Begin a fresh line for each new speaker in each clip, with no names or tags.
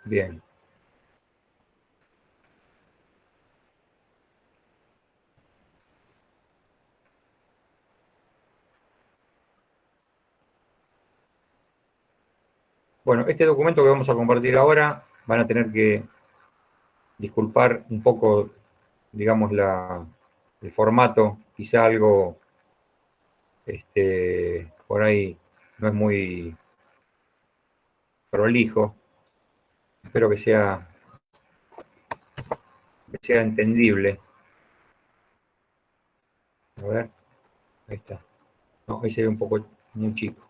Bien. Bueno, este documento que vamos a compartir ahora van a tener que disculpar un poco, digamos, el formato, quizá algo por ahí no es muy prolijo. Espero que sea entendible. A ver, ahí está. No, ahí se ve un poco muy chico.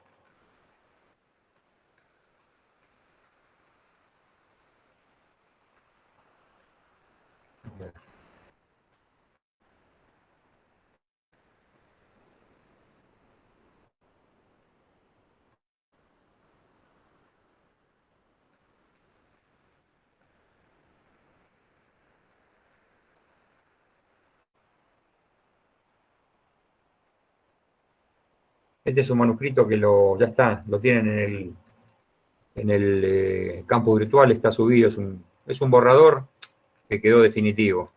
Este es un manuscrito que ya está, lo tienen en el campo virtual, está subido, es un borrador que quedó definitivo,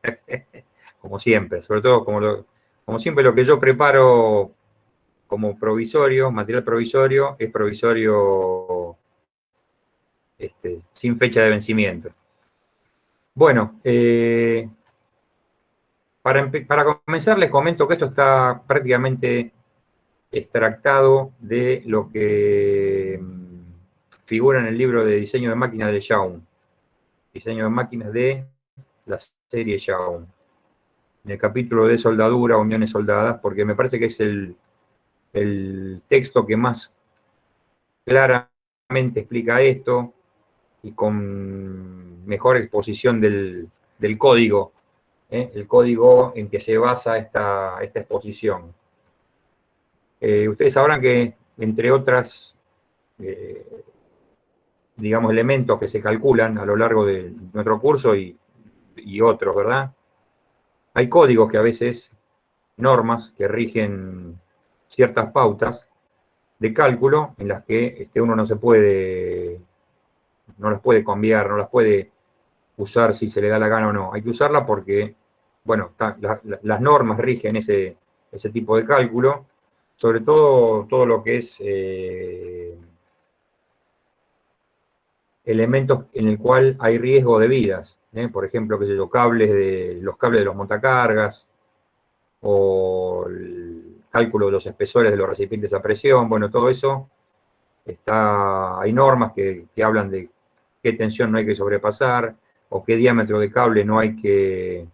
como siempre, sobre todo como siempre lo que yo preparo como provisorio, material provisorio, es provisorio sin fecha de vencimiento. Bueno, para comenzar les comento que esto está prácticamente extractado de lo que figura en el libro de diseño de máquinas de Young, diseño de máquinas de la serie Young, en el capítulo de soldadura, uniones soldadas, porque me parece que es el texto que más claramente explica esto y con mejor exposición del código, el código en que se basa esta exposición. Ustedes sabrán que, entre otras, digamos, elementos que se calculan a lo largo de nuestro curso y otros, ¿verdad? Hay códigos que a veces, normas que rigen ciertas pautas de cálculo en las que uno no las puede cambiar, no las puede usar si se le da la gana o no. Hay que usarla porque, bueno, las normas rigen ese tipo de cálculo, sobre todo lo que es elementos en el cual hay riesgo de vidas, por ejemplo, qué sé yo, los cables de los montacargas, o el cálculo de los espesores de los recipientes a presión, bueno, todo eso hay normas que hablan de qué tensión no hay que sobrepasar, o qué diámetro de cable no hay que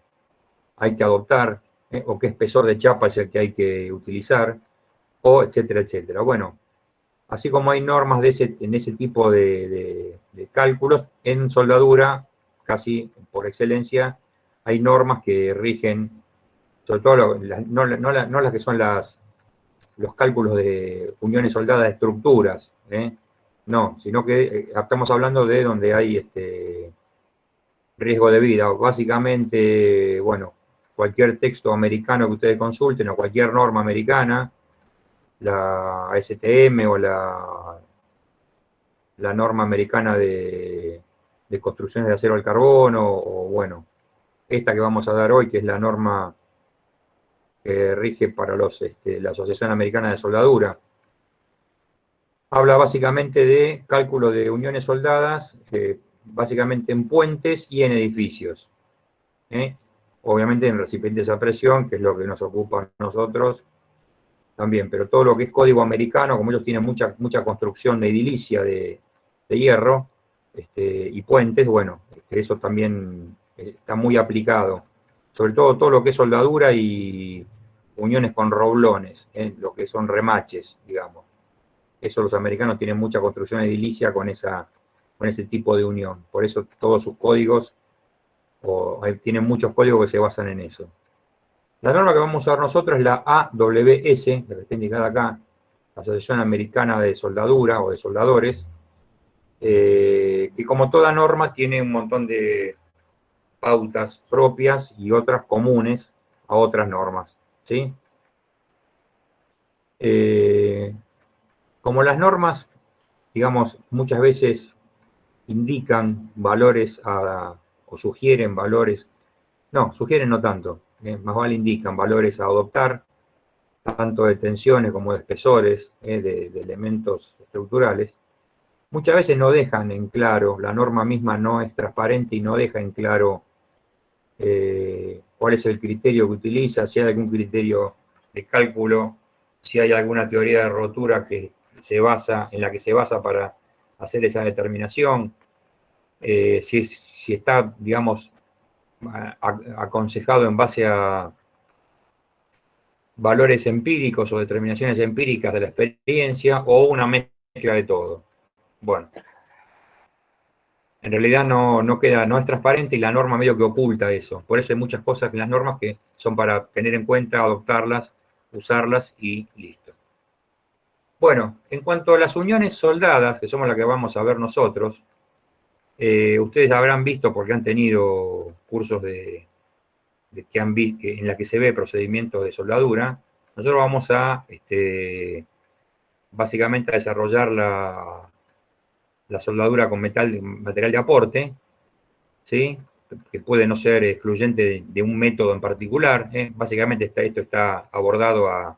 adoptar, o qué espesor de chapa es el que hay que utilizar, o etcétera, etcétera. Bueno, así como hay normas en ese tipo de cálculos, en soldadura, casi por excelencia, hay normas que rigen, sobre todo no las que son los cálculos de uniones soldadas de estructuras, no, sino que estamos hablando de donde hay riesgo de vida. Básicamente, bueno, cualquier texto americano que ustedes consulten o cualquier norma americana, la STM o la norma americana de construcciones de acero al carbono, o bueno, esta que vamos a dar hoy, que es la norma que rige para la Asociación Americana de Soldadura. Habla básicamente de cálculo de uniones soldadas, básicamente en puentes y en edificios. Obviamente en recipientes a presión, que es lo que nos ocupa a nosotros también, pero todo lo que es código americano, como ellos tienen mucha construcción de edilicia de hierro y puentes, bueno, eso también está muy aplicado. Sobre todo lo que es soldadura y uniones con roblones, lo que son remaches, digamos. Eso los americanos tienen mucha construcción edilicia con ese tipo de unión. Por eso todos sus códigos, tienen muchos códigos que se basan en eso. La norma que vamos a usar nosotros es la AWS, la que está indicada acá, la Asociación Americana de Soldadura o de Soldadores, que como toda norma tiene un montón de pautas propias y otras comunes a otras normas, ¿sí? Como las normas, digamos, muchas veces indican valores o sugieren valores, no, sugieren no tanto, más vale indican valores a adoptar, tanto de tensiones como de espesores, de elementos estructurales. Muchas veces no dejan en claro, la norma misma no es transparente y no deja en claro cuál es el criterio que utiliza, si hay algún criterio de cálculo, si hay alguna teoría de rotura en la que se basa para hacer esa determinación, si está, digamos, aconsejado en base a valores empíricos o determinaciones empíricas de la experiencia o una mezcla de todo. Bueno, en realidad no es transparente y la norma medio que oculta eso. Por eso hay muchas cosas en las normas que son para tener en cuenta, adoptarlas, usarlas y listo. Bueno, en cuanto a las uniones soldadas, que somos las que vamos a ver nosotros, ustedes habrán visto porque han tenido cursos en la que se ve procedimientos de soldadura. Nosotros vamos a, básicamente, a desarrollar la soldadura con material de aporte, ¿sí? Que puede no ser excluyente de un método en particular. Básicamente esto está abordado a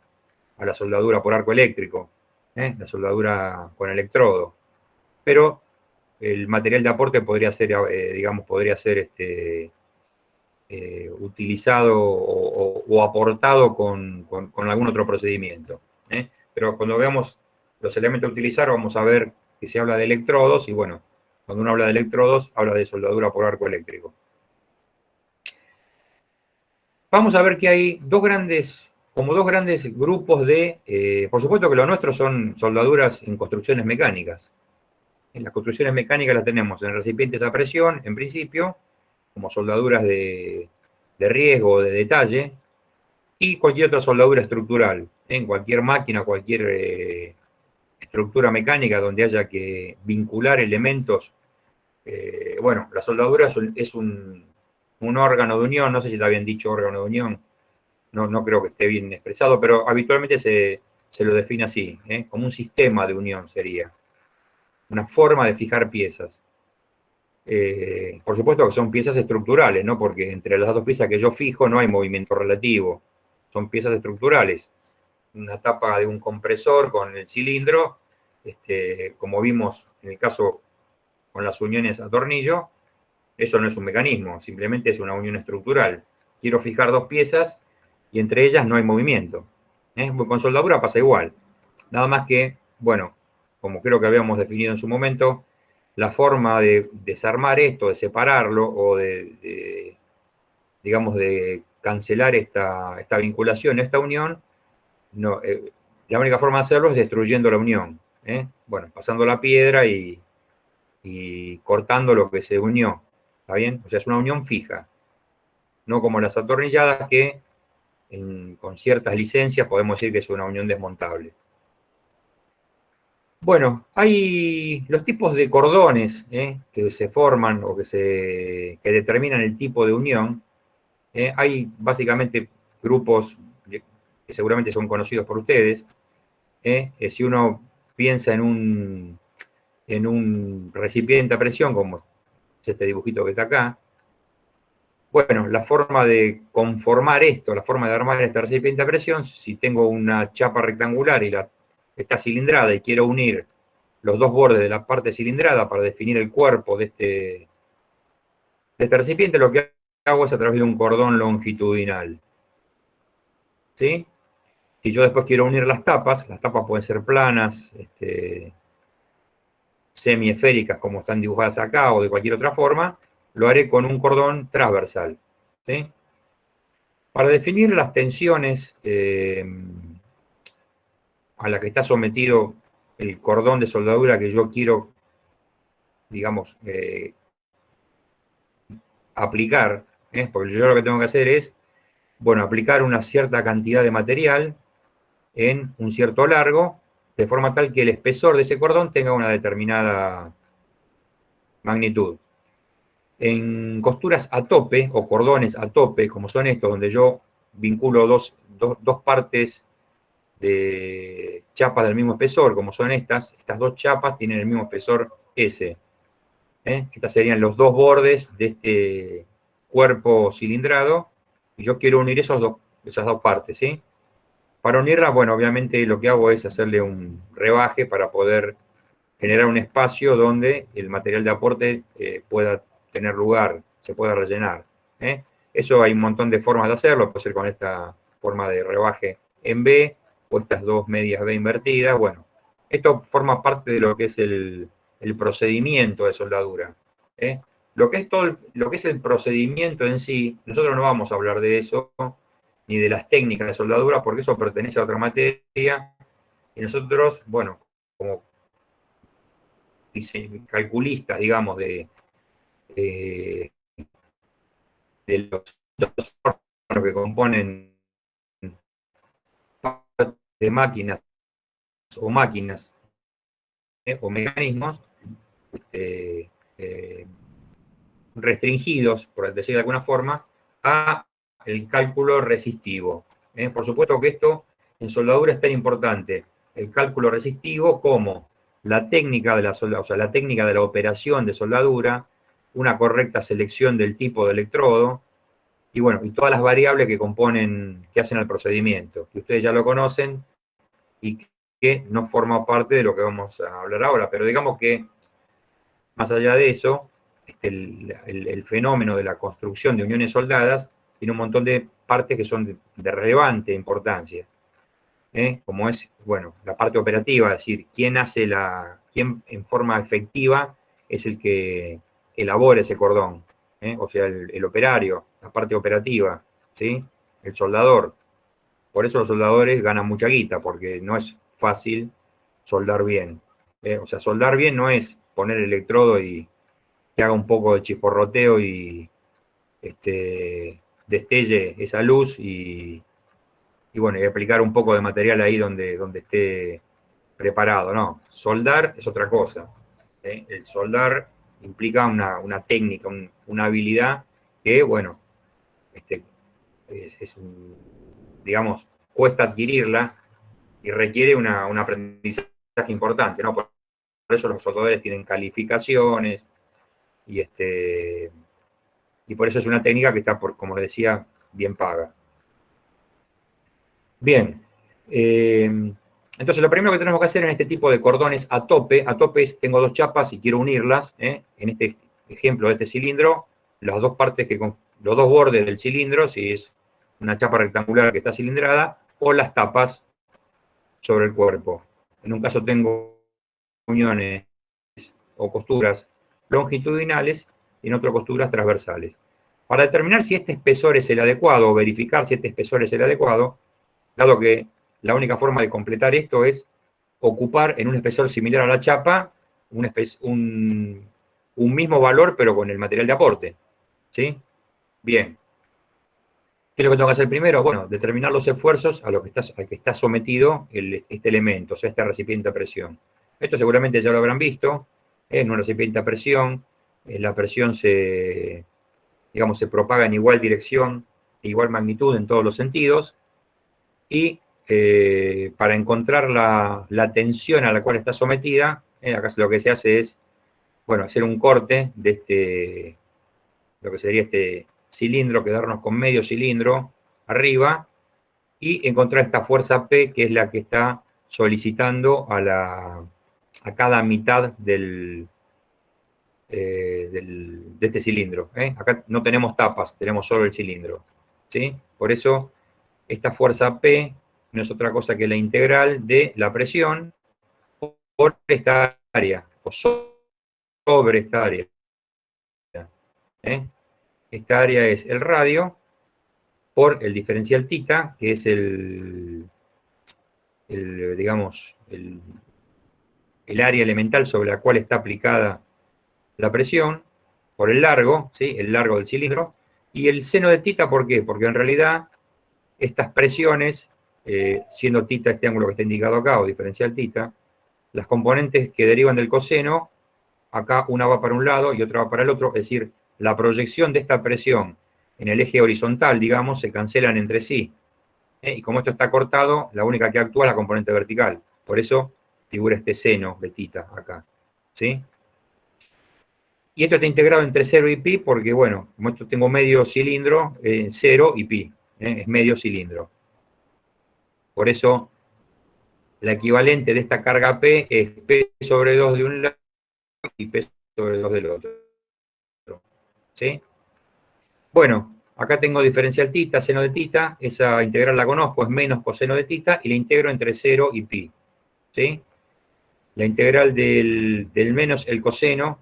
la soldadura por arco eléctrico, la soldadura con electrodo. Pero el material de aporte podría ser, utilizado o aportado con algún otro procedimiento. Pero cuando veamos los elementos a utilizar, vamos a ver que se habla de electrodos, y bueno, cuando uno habla de electrodos, habla de soldadura por arco eléctrico. Vamos a ver que hay dos grandes grupos por supuesto que lo nuestro son soldaduras en construcciones mecánicas. En las construcciones mecánicas las tenemos en recipientes a presión, en principio, como soldaduras de riesgo o de detalle, y cualquier otra soldadura estructural, en cualquier máquina, cualquier estructura mecánica donde haya que vincular elementos. Bueno, la soldadura es un órgano de unión, no sé si está bien dicho órgano de unión, no creo que esté bien expresado, pero habitualmente se lo define así, como un sistema de unión sería, una forma de fijar piezas. Por supuesto que son piezas estructurales, ¿no? Porque entre las dos piezas que yo fijo no hay movimiento relativo, son piezas estructurales. Una tapa de un compresor con el cilindro, como vimos en el caso con las uniones a tornillo, eso no es un mecanismo, simplemente es una unión estructural. Quiero fijar dos piezas y entre ellas no hay movimiento. Con soldadura pasa igual. Nada más que, bueno, como creo que habíamos definido en su momento, la forma de desarmar esto, de separarlo o digamos, de cancelar esta vinculación, esta unión, no, la única forma de hacerlo es destruyendo la unión. Bueno, pasando la piedra y cortando lo que se unió. ¿Está bien? O sea, es una unión fija. No como las atornilladas que con ciertas licencias podemos decir que es una unión desmontable. Bueno, hay los tipos de cordones que se forman o que determinan el tipo de unión. Hay básicamente grupos que seguramente son conocidos por ustedes. Si uno piensa en un recipiente a presión, como es este dibujito que está acá, bueno, la forma de conformar esto, la forma de armar este recipiente a presión, si tengo una chapa rectangular y está cilindrada y quiero unir los dos bordes de la parte cilindrada para definir el cuerpo de este recipiente, lo que hago es a través de un cordón longitudinal. ¿Sí? Si yo después quiero unir las tapas pueden ser planas, semiesféricas como están dibujadas acá o de cualquier otra forma, lo haré con un cordón transversal. ¿Sí? Para definir las tensiones a las que está sometido el cordón de soldadura que yo quiero, digamos, aplicar, porque yo lo que tengo que hacer es, bueno, aplicar una cierta cantidad de material en un cierto largo, de forma tal que el espesor de ese cordón tenga una determinada magnitud. En costuras a tope, o cordones a tope, como son estos, donde yo vinculo dos partes de chapas del mismo espesor, como son estas dos chapas tienen el mismo espesor S. Estos serían los dos bordes de este cuerpo cilindrado, y yo quiero unir esas dos partes, ¿sí? Para unirlas, bueno, obviamente lo que hago es hacerle un rebaje para poder generar un espacio donde el material de aporte pueda tener lugar, se pueda rellenar. Eso hay un montón de formas de hacerlo, puede ser con esta forma de rebaje en B, o estas dos medias B invertidas. Bueno, esto forma parte de lo que es el procedimiento de soldadura. Lo que es el procedimiento en sí, nosotros no vamos a hablar de eso, ni de las técnicas de soldadura, porque eso pertenece a otra materia, y nosotros, bueno, como calculistas, digamos, de, de los órganos que componen de máquinas o mecanismos, este, eh, restringidos, por decir de alguna forma, a el cálculo resistivo. Por supuesto que esto en soldadura es tan importante, el cálculo resistivo, como la técnica de la soldadura, o sea, la técnica de la operación de soldadura, una correcta selección del tipo de electrodo, y bueno, y todas las variables que componen, que hacen el procedimiento, que ustedes ya lo conocen y que no forma parte de lo que vamos a hablar ahora, pero digamos que más allá de eso, el fenómeno de la construcción de uniones soldadas tiene un montón de partes que son de relevante importancia, como es, bueno, la parte operativa, es decir, quién en forma efectiva es el que elabora ese cordón, o sea, el operario, la parte operativa, ¿sí? El soldador. Por eso los soldadores ganan mucha guita, porque no es fácil soldar bien. O sea, soldar bien no es poner el electrodo y que haga un poco de chisporroteo y destelle esa luz y bueno, y aplicar un poco de material ahí donde esté preparado, ¿no? Soldar es otra cosa. El soldar implica una técnica, una habilidad que, bueno, este, digamos, cuesta adquirirla y requiere un aprendizaje importante, ¿no? Por eso los soldadores tienen calificaciones y, y por eso es una técnica que está, como les decía, bien paga. Bien, entonces lo primero que tenemos que hacer en este tipo de cordones a tope tengo dos chapas y quiero unirlas, en este ejemplo de este cilindro, las dos partes los dos bordes del cilindro, si es una chapa rectangular que está cilindrada, o las tapas sobre el cuerpo. En un caso tengo uniones o costuras longitudinales y en otro costuras transversales. Para determinar si este espesor es el adecuado o verificar si este espesor es el adecuado, dado que la única forma de completar esto es ocupar en un espesor similar a la chapa un mismo valor, pero con el material de aporte. ¿Sí? Bien. ¿Qué es lo que tengo que hacer primero? Bueno, determinar los esfuerzos al que está sometido este elemento, o sea, este recipiente a presión. Esto seguramente ya lo habrán visto. En un recipiente a presión, la presión digamos, se propaga en igual dirección, igual magnitud en todos los sentidos, y para encontrar la tensión a la cual está sometida, acá lo que se hace es, bueno, hacer un corte de lo que sería este cilindro, quedarnos con medio cilindro arriba, y encontrar esta fuerza P, que es la que está solicitando a cada mitad de este cilindro. Acá no tenemos tapas, tenemos solo el cilindro. ¿Sí? Por eso, esta fuerza P no es otra cosa que la integral de la presión por esta área, o sobre esta área. Esta área es el radio por el diferencial tita, que es digamos, el área elemental sobre la cual está aplicada la presión, por el largo, ¿sí? El largo del cilindro, y el seno de tita, ¿por qué? Porque en realidad estas presiones, siendo tita este ángulo que está indicado acá, o diferencial tita, las componentes que derivan del coseno, acá una va para un lado y otra va para el otro, es decir, la proyección de esta presión en el eje horizontal, digamos, se cancelan entre sí. Y como esto está cortado, la única que actúa es la componente vertical. Por eso figura este seno de tita acá. ¿Sí? Y esto está integrado entre 0 y pi porque, bueno, como esto tengo medio cilindro, 0 y pi, es medio cilindro. Por eso, la equivalente de esta carga P es P sobre 2 de un lado y P sobre 2 del otro. ¿Sí? Bueno, acá tengo diferencial tita, seno de tita, esa integral la conozco, es menos coseno de tita, y la integro entre 0 y pi. ¿Sí? La integral del menos el coseno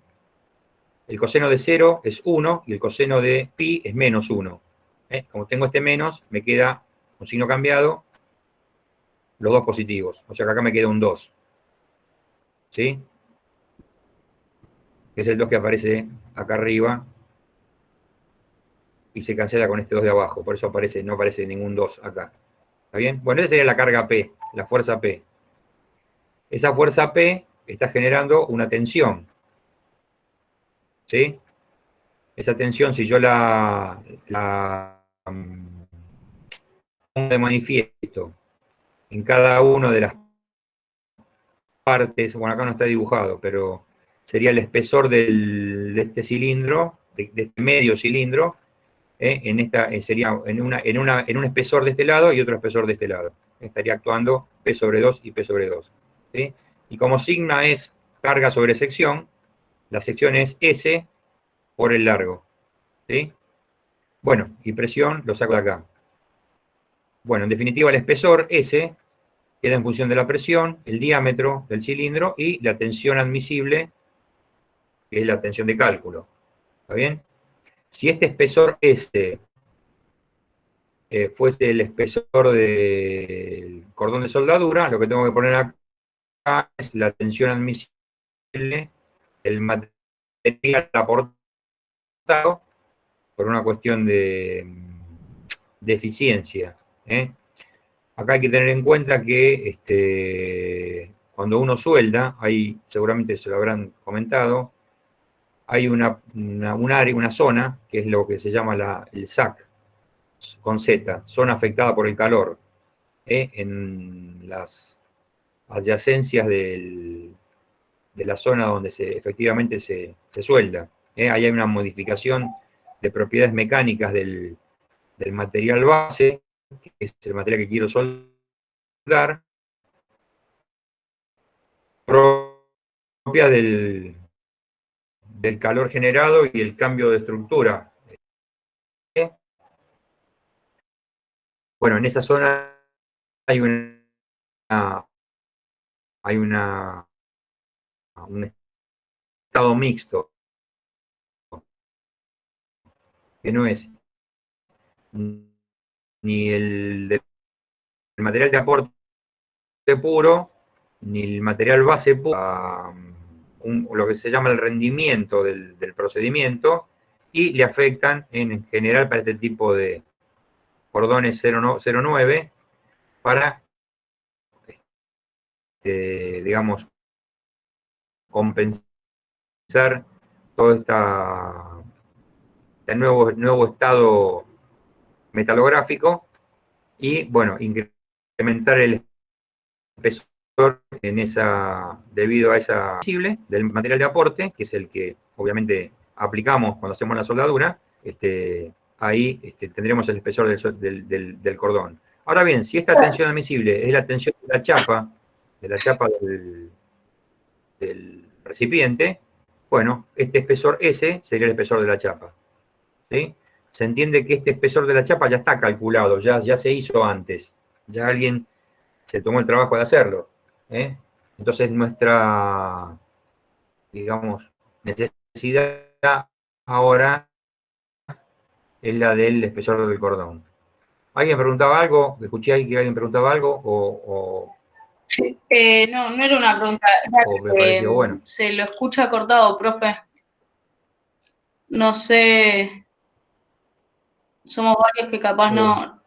de 0 es 1 y el coseno de pi es menos 1. Como tengo este menos, me queda un signo cambiado, los dos positivos. O sea que acá me queda un 2. ¿Sí? Que es el 2 que aparece acá arriba y se cancela con este 2 de abajo. Por eso no aparece ningún 2 acá. ¿Está bien? Bueno, esa sería la carga P, la fuerza P. Esa fuerza P está generando una tensión. ¿Sí? Esa tensión, si yo la de manifiesto en cada una de las partes, bueno, acá no está dibujado, pero sería el espesor de este cilindro, de este medio cilindro, sería en un espesor de este lado y otro espesor de este lado. Estaría actuando P sobre 2 y P sobre 2. ¿Sí? Y como sigma es carga sobre sección, la sección es S por el largo. ¿Sí? Bueno, y presión lo saco de acá. Bueno, en definitiva el espesor S queda en función de la presión, el diámetro del cilindro y la tensión admisible, que es la tensión de cálculo. ¿Está bien? Si este espesor S fuese el espesor del cordón de soldadura, lo que tengo que poner acá es la tensión admisible del material aportado por una cuestión de eficiencia. Acá hay que tener en cuenta que cuando uno suelda, ahí seguramente se lo habrán comentado, hay un área, una zona, que es lo que se llama el SAC, con Z, zona afectada por el calor, en las adyacencias de la zona donde efectivamente se suelda. Ahí hay una modificación de propiedades mecánicas del material base, que es el material que quiero soldar, propia del calor generado y el cambio de estructura. Bueno, en esa zona hay un estado mixto, que no es ni el material de aporte puro, ni el material base puro, lo que se llama el rendimiento del procedimiento, y le afectan en general para este tipo de cordones 0,9 para, digamos, compensar todo este nuevo estado metalográfico y, bueno, incrementar el espesor debido a esa visible del material de aporte, que es el que obviamente aplicamos cuando hacemos la soldadura. Ahí tendremos el espesor del cordón. Ahora bien, si esta tensión admisible es la tensión de la chapa del recipiente, bueno, este espesor S sería el espesor de la chapa. ¿Sí? Se entiende que este espesor de la chapa ya está calculado, ya se hizo antes, ya alguien se tomó el trabajo de hacerlo. Entonces nuestra, digamos, necesidad ahora es la del espesor del cordón. ¿Alguien preguntaba algo? ¿Escuché ahí que alguien preguntaba algo?
Sí, no, no era una pregunta,
¿O me
era
pareció
que
bueno?
se lo escucha cortado, profe. No sé, somos varios que capaz
Eh,
no.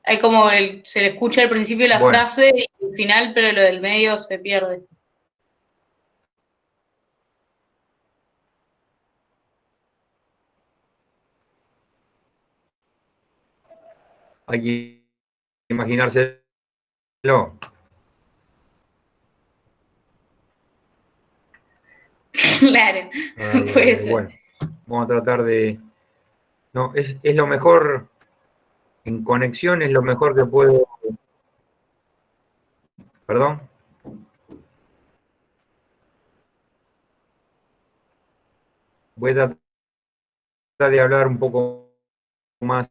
Hay como se le escucha al principio la
bueno,
frase y al final, pero lo del medio se pierde.
hay que imaginárselo.
Claro, puede ser.
Bueno, vamos a tratar de... No, es lo mejor, en conexión es lo mejor que puedo... ¿Perdón? Voy a tratar de hablar un poco más,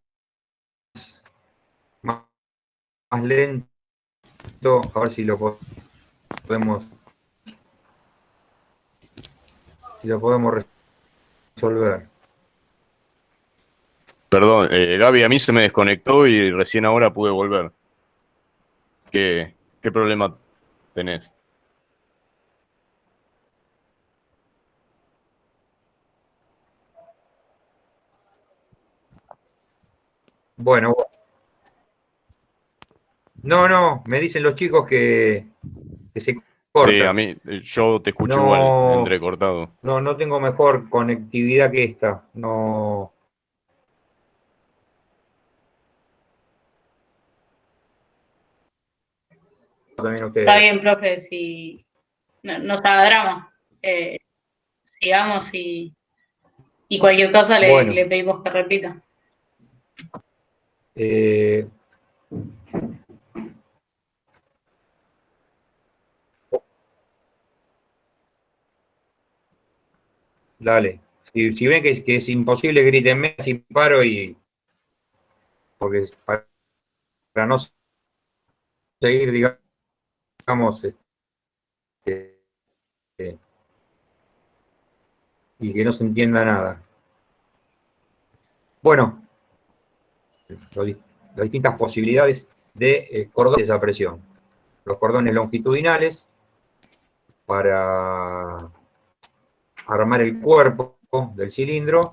más, más lento, a ver si podemos, si lo podemos resolver.
Perdón, Gaby, a mí se me desconectó y recién ahora pude volver. ¿Qué problema tenés?
Bueno, no, me dicen los chicos que se
Sí,
corta.
yo te escucho igual,
No,
entrecortado.
no tengo mejor conectividad que esta. No. También
Está
ustedes.
bien, profe, si nos haga drama. Sigamos y cualquier cosa le
Bueno,
pedimos que repita.
eh, dale. Si ven que es imposible, grítenme, si paro y. Porque para no seguir, digamos, eh, y que no se entienda nada. Bueno, las distintas posibilidades de cordones de esa presión. Los cordones longitudinales para armar el cuerpo del cilindro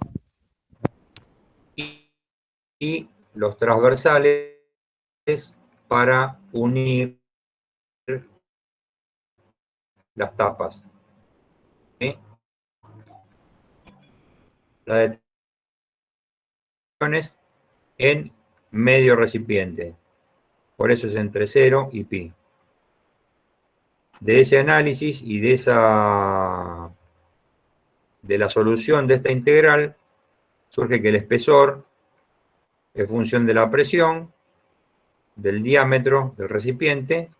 y los transversales para unir las tapas. ¿Sí? Las detenciones en medio recipiente. Por eso es entre 0 y pi. De ese análisis y de la solución de esta integral surge que el espesor es función de la presión, del diámetro del recipiente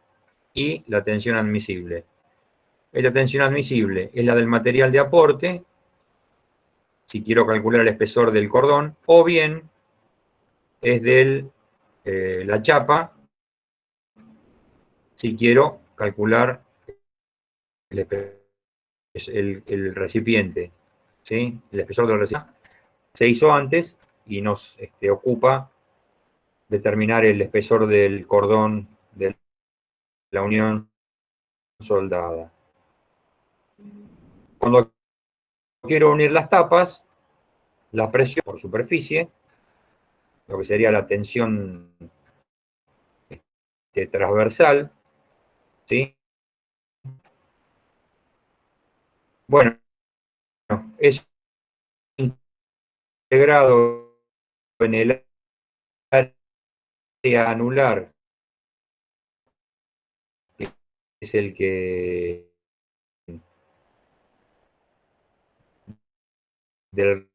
y la tensión admisible. Esta tensión admisible es la del material de aporte, si quiero calcular el espesor del cordón, o bien es de la chapa, si quiero calcular el recipiente. ¿Sí? El espesor del recipiente se hizo antes y nos ocupa determinar el espesor del cordón de la unión soldada. Cuando quiero unir las tapas, la presión por superficie, lo que sería la tensión transversal, ¿sí? Bueno, es integrado en el área anular, que es el que del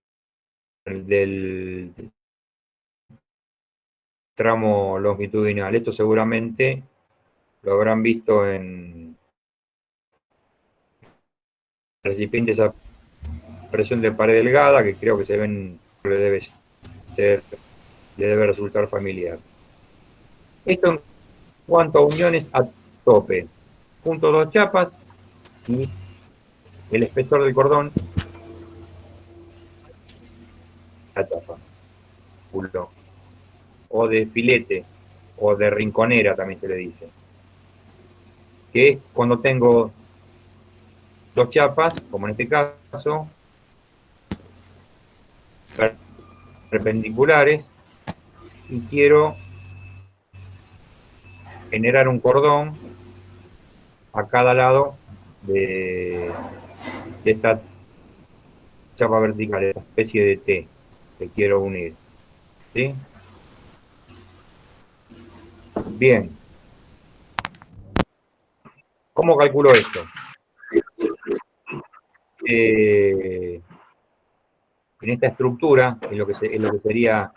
tramo longitudinal. Esto seguramente lo habrán visto en recipientes a presión de pared delgada, que creo que se ven, le debe resultar familiar. Esto en cuanto a uniones a tope. Junto dos chapas y el espesor del cordón, la chapa, o de filete, o de rinconera también se le dice. Que es cuando tengo dos chapas, como en este caso, perpendiculares, y quiero generar un cordón a cada lado de esta chapa vertical, esta especie de T que quiero unir. ¿Sí? Bien. ¿Cómo calculo esto? esta estructura, en lo que sería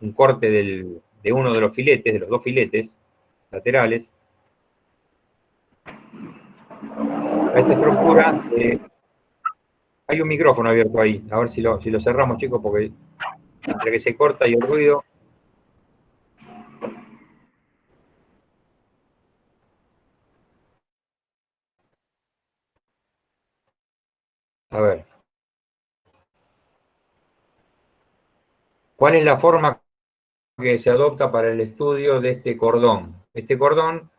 un corte de uno de los filetes, de los dos filetes laterales, a esta estructura, hay un micrófono abierto ahí, a ver si lo cerramos, chicos, porque entre que se corta y el ruido. A ver. ¿Cuál es la forma que se adopta para el estudio de este cordón? Este cordón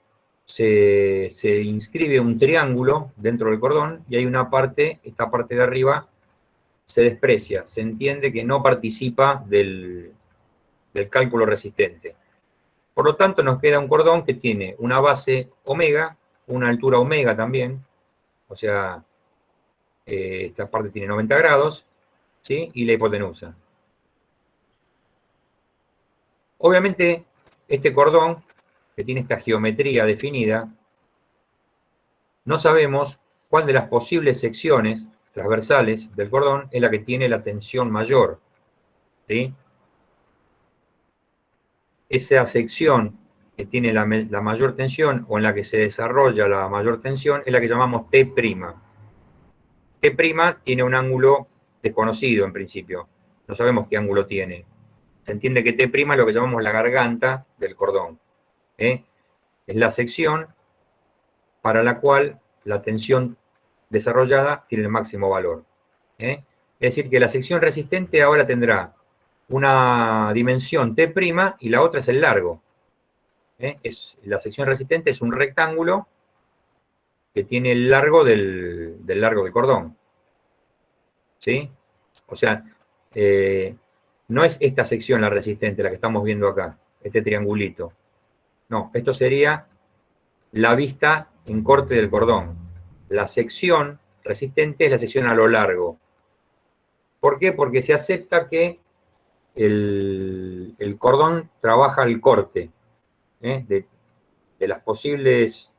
se inscribe un triángulo dentro del cordón y hay una parte, esta parte de arriba, se desprecia, se entiende que no participa del cálculo resistente. Por lo tanto, nos queda un cordón que tiene una base omega, una altura omega también, o sea, esta parte tiene 90 grados, ¿sí? Y la hipotenusa. Obviamente, este cordón, que tiene esta geometría definida, no sabemos cuál de las posibles secciones transversales del cordón es la que tiene la tensión mayor, ¿sí? Esa sección que tiene la mayor tensión o en la que se desarrolla la mayor tensión es la que llamamos T'. T' tiene un ángulo desconocido en principio, no sabemos qué ángulo tiene. Se entiende que T' es lo que llamamos la garganta del cordón. Es la sección para la cual la tensión desarrollada tiene el máximo valor. Es decir, que la sección resistente ahora tendrá una dimensión T' y la otra es el largo. La sección resistente es un rectángulo que tiene el largo del largo del cordón. ¿Sí? O sea, no es esta sección la resistente, la que estamos viendo acá, este triangulito. No, esto sería la vista en corte del cordón. La sección resistente es la sección a lo largo. ¿Por qué? Porque se acepta que el cordón trabaja al corte. De las posibles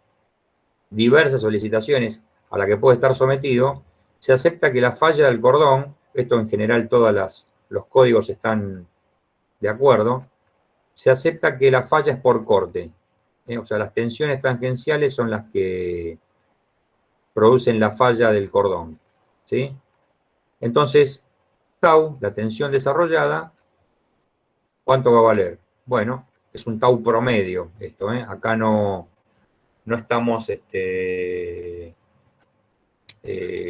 diversas solicitaciones a las que puede estar sometido, se acepta que la falla del cordón, esto en general todos los códigos están de acuerdo, se acepta que la falla es por corte. O sea, las tensiones tangenciales son las que producen la falla del cordón. ¿Sí? Entonces, tau, la tensión desarrollada, ¿cuánto va a valer? Bueno, es un tau promedio esto, acá no estamos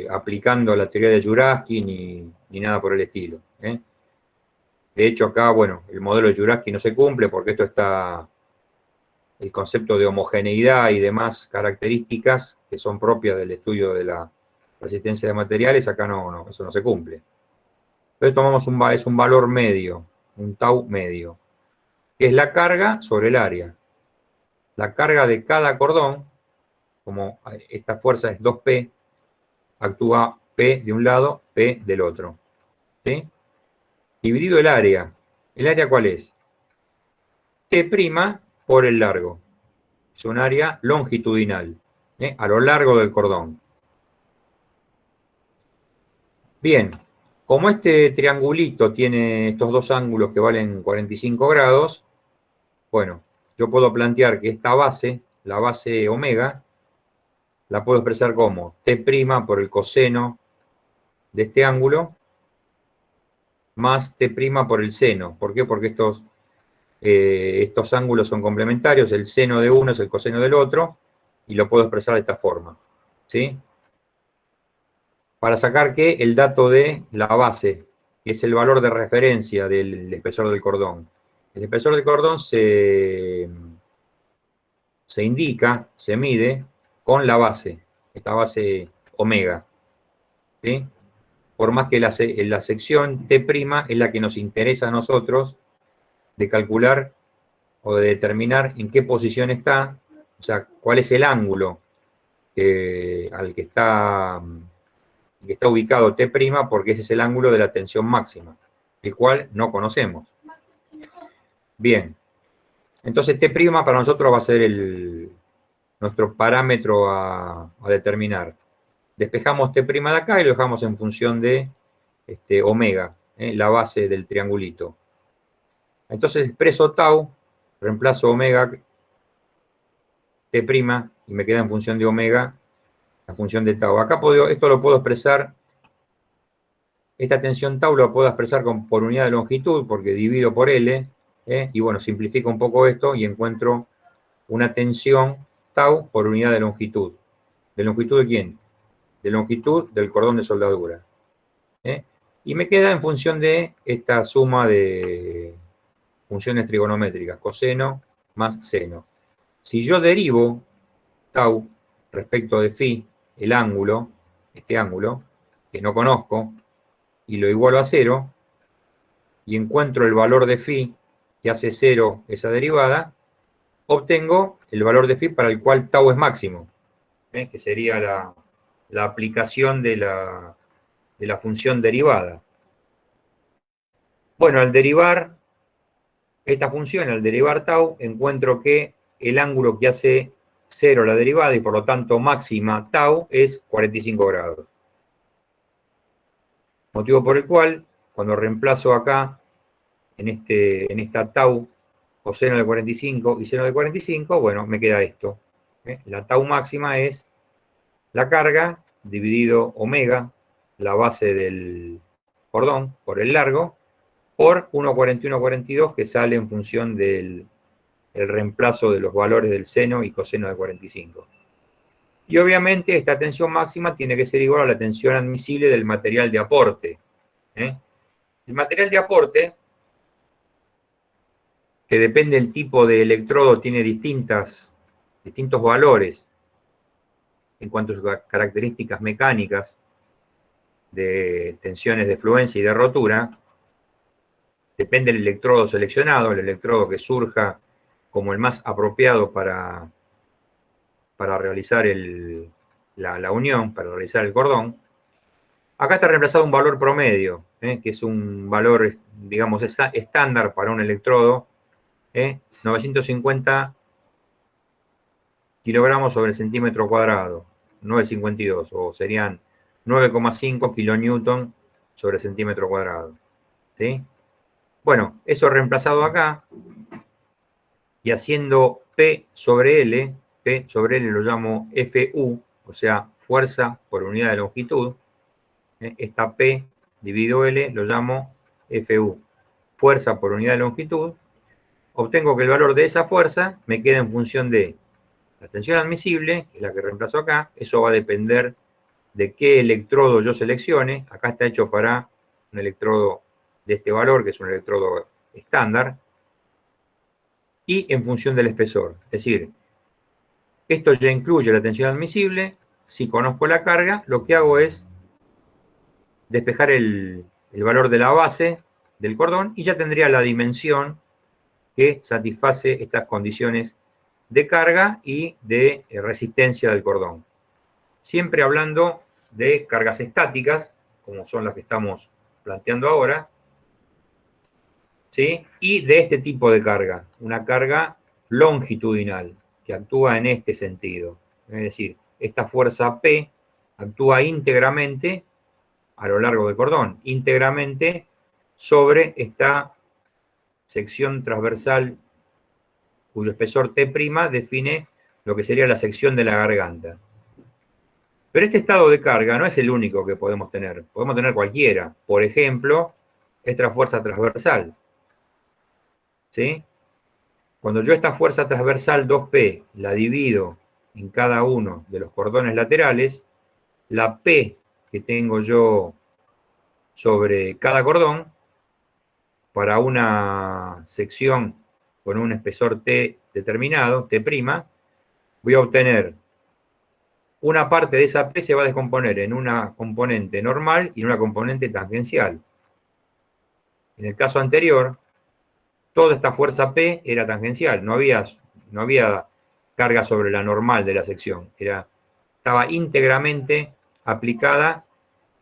aplicando la teoría de Jurafsky ni nada por el estilo. De hecho, acá, bueno, el modelo de Jurafsky no se cumple porque esto está, el concepto de homogeneidad y demás características que son propias del estudio de la resistencia de materiales, acá no, eso no se cumple. Entonces tomamos es un valor medio, un tau medio, que es la carga sobre el área. La carga de cada cordón, como esta fuerza es 2P, actúa P de un lado, P del otro. ¿Sí? Dividido el área. ¿El área cuál es? T' por el largo. Es un área longitudinal, a lo largo del cordón. Bien, como este triangulito tiene estos dos ángulos que valen 45 grados, bueno, yo puedo plantear que esta base, la base omega, la puedo expresar como T' por el coseno de este ángulo, más T' por el seno. ¿Por qué? Porque estos ángulos son complementarios, el seno de uno es el coseno del otro, y lo puedo expresar de esta forma. ¿Sí? Para sacar que el dato de la base, que es el valor de referencia del espesor del cordón. El espesor del cordón se indica, se mide con la base, esta base omega. ¿Sí? Por más que la sección T' es la que nos interesa a nosotros de calcular o de determinar en qué posición está, o sea, cuál es el ángulo al que está ubicado T', porque ese es el ángulo de la tensión máxima, el cual no conocemos. Bien, entonces T' para nosotros va a ser nuestro parámetro a determinar. Despejamos T' de acá y lo dejamos en función de omega, la base del triangulito. Entonces expreso tau, reemplazo omega T' y me queda en función de omega la función de tau. Acá esto lo puedo expresar, esta tensión tau lo puedo expresar por unidad de longitud, porque divido por L, y bueno, simplifico un poco esto y encuentro una tensión tau por unidad de longitud. ¿De longitud de quién? De longitud del cordón de soldadura. Y me queda en función de esta suma de funciones trigonométricas, coseno más seno. Si yo derivo tau respecto de phi, el ángulo, este ángulo, que no conozco, y lo igualo a 0, y encuentro el valor de phi que hace 0 esa derivada, obtengo el valor de phi para el cual tau es máximo, que sería la aplicación de la función derivada. Bueno, al derivar esta función, al derivar tau, encuentro que el ángulo que hace 0 la derivada y por lo tanto máxima tau es 45 grados. Motivo por el cual, cuando reemplazo acá, en esta tau, coseno de 45 y seno de 45, bueno, me queda esto. La tau máxima es la carga dividido omega, la base del cordón, por el largo, por 1,41,42, que sale en función del reemplazo de los valores del seno y coseno de 45. Y obviamente esta tensión máxima tiene que ser igual a la tensión admisible del material de aporte. El material de aporte, que depende del tipo de electrodo, tiene distintos valores en cuanto a sus características mecánicas de tensiones de fluencia y de rotura. Depende del electrodo seleccionado, el electrodo que surja como el más apropiado para realizar la unión, para realizar el cordón. Acá está reemplazado un valor promedio, que es un valor, digamos, estándar para un electrodo, 950 kilogramos sobre el centímetro cuadrado, 9,52, o serían 9,5 kilonewton sobre el centímetro cuadrado. ¿Sí? Bueno, eso reemplazado acá, y haciendo P sobre L lo llamo FU, o sea, fuerza por unidad de longitud. Esta P dividido L lo llamo FU, fuerza por unidad de longitud. Obtengo que el valor de esa fuerza me queda en función de la tensión admisible, que es la que reemplazo acá. Eso va a depender de qué electrodo yo seleccione. Acá está hecho para un electrodo de este valor, que es un electrodo estándar, y en función del espesor. Es decir, esto ya incluye la tensión admisible. Si conozco la carga, lo que hago es despejar el valor de la base del cordón y ya tendría la dimensión que satisface estas condiciones de carga y de resistencia del cordón. Siempre hablando de cargas estáticas, como son las que estamos planteando ahora, ¿sí? Y de este tipo de carga, una carga longitudinal, que actúa en este sentido. Es decir, esta fuerza P actúa íntegramente a lo largo del cordón, íntegramente sobre esta sección transversal cuyo espesor T' define lo que sería la sección de la garganta. Pero este estado de carga no es el único que podemos tener cualquiera. Por ejemplo, esta fuerza transversal. ¿Sí? Cuando yo esta fuerza transversal 2P la divido en cada uno de los cordones laterales, la P que tengo yo sobre cada cordón, para una sección con un espesor T determinado, T', voy a obtener una parte de esa P se va a descomponer en una componente normal y en una componente tangencial. En el caso anterior, toda esta fuerza P era tangencial, no había carga sobre la normal de la sección, estaba íntegramente aplicada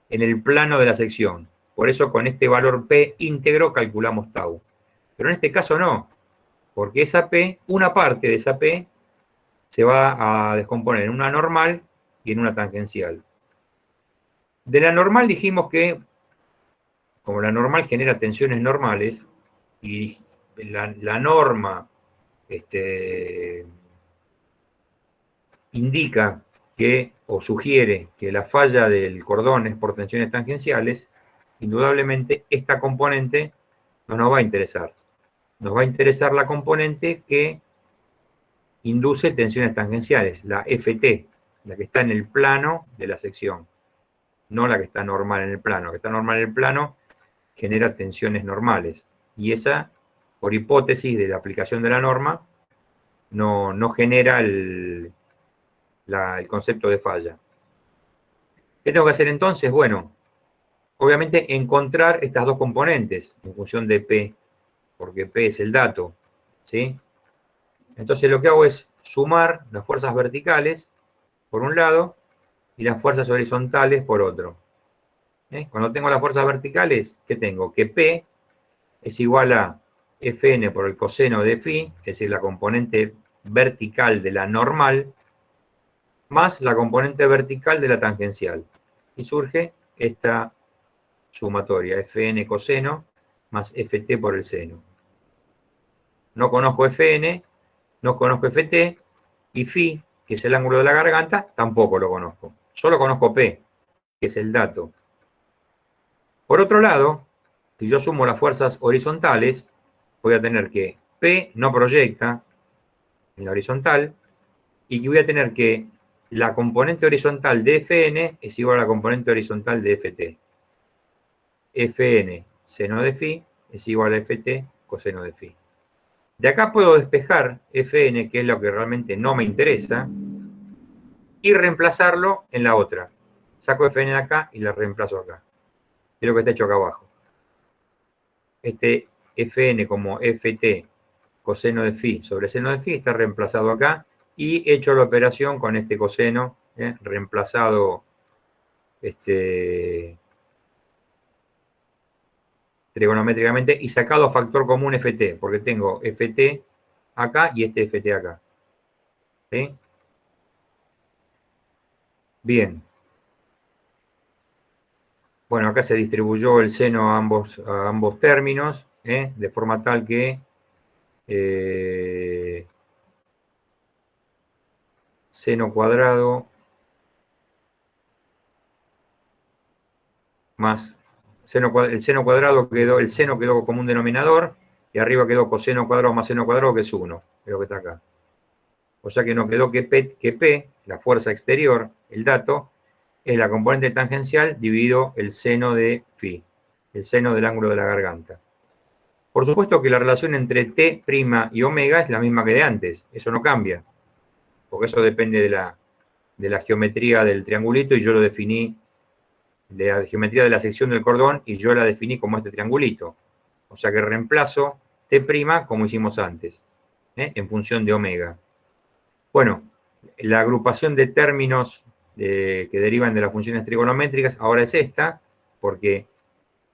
en el plano de la sección. Por eso con este valor P íntegro calculamos tau. Pero en este caso no, porque esa P, una parte de esa P, se va a descomponer en una normal y en una tangencial. De la normal dijimos que, como la normal genera tensiones normales, y la norma indica que, o sugiere que la falla del cordón es por tensiones tangenciales, indudablemente esta componente no nos va a interesar. Nos va a interesar la componente que induce tensiones tangenciales, la FT, la que está en el plano de la sección, no la que está normal en el plano. La que está normal en el plano genera tensiones normales, y esa, por hipótesis de la aplicación de la norma, no genera el concepto de falla. ¿Qué tengo que hacer entonces? Bueno, obviamente encontrar estas dos componentes en función de P, porque P es el dato, ¿sí? Entonces lo que hago es sumar las fuerzas verticales por un lado y las fuerzas horizontales por otro. Cuando tengo las fuerzas verticales, ¿qué tengo? Que P es igual a Fn por el coseno de phi, es decir, la componente vertical de la normal, más la componente vertical de la tangencial. Y surge esta sumatoria, Fn coseno más Ft por el seno. No conozco Fn, no conozco Ft, y phi, que es el ángulo de la garganta, tampoco lo conozco. Solo conozco P, que es el dato. Por otro lado, si yo sumo las fuerzas horizontales, voy a tener que P no proyecta en la horizontal, y que voy a tener que la componente horizontal de Fn es igual a la componente horizontal de Ft. Fn seno de phi es igual a Ft coseno de phi. De acá puedo despejar Fn, que es lo que realmente no me interesa, y reemplazarlo en la otra. Saco Fn de acá y la reemplazo acá. Es lo que está hecho acá abajo. Este Fn como Ft coseno de phi sobre seno de phi está reemplazado acá, y he hecho la operación con este coseno, reemplazado trigonométricamente, y sacado factor común Ft, porque tengo Ft acá y este Ft acá. ¿Sí? Bien. Bueno, acá se distribuyó el seno a ambos términos, de forma tal que seno cuadrado más el seno cuadrado quedó, el seno quedó como un denominador, y arriba quedó coseno cuadrado más seno cuadrado, que es 1, es lo que está acá. O sea que nos quedó que P, la fuerza exterior, el dato, es la componente tangencial dividido el seno de phi, el seno del ángulo de la garganta. Por supuesto que la relación entre T' y omega es la misma que de antes, eso no cambia, porque eso depende de la geometría del triangulito, y yo lo definí, de la geometría de la sección del cordón, y yo la definí como este triangulito. O sea que reemplazo T' como hicimos antes, en función de omega. Bueno, la agrupación de términos que derivan de las funciones trigonométricas ahora es esta, porque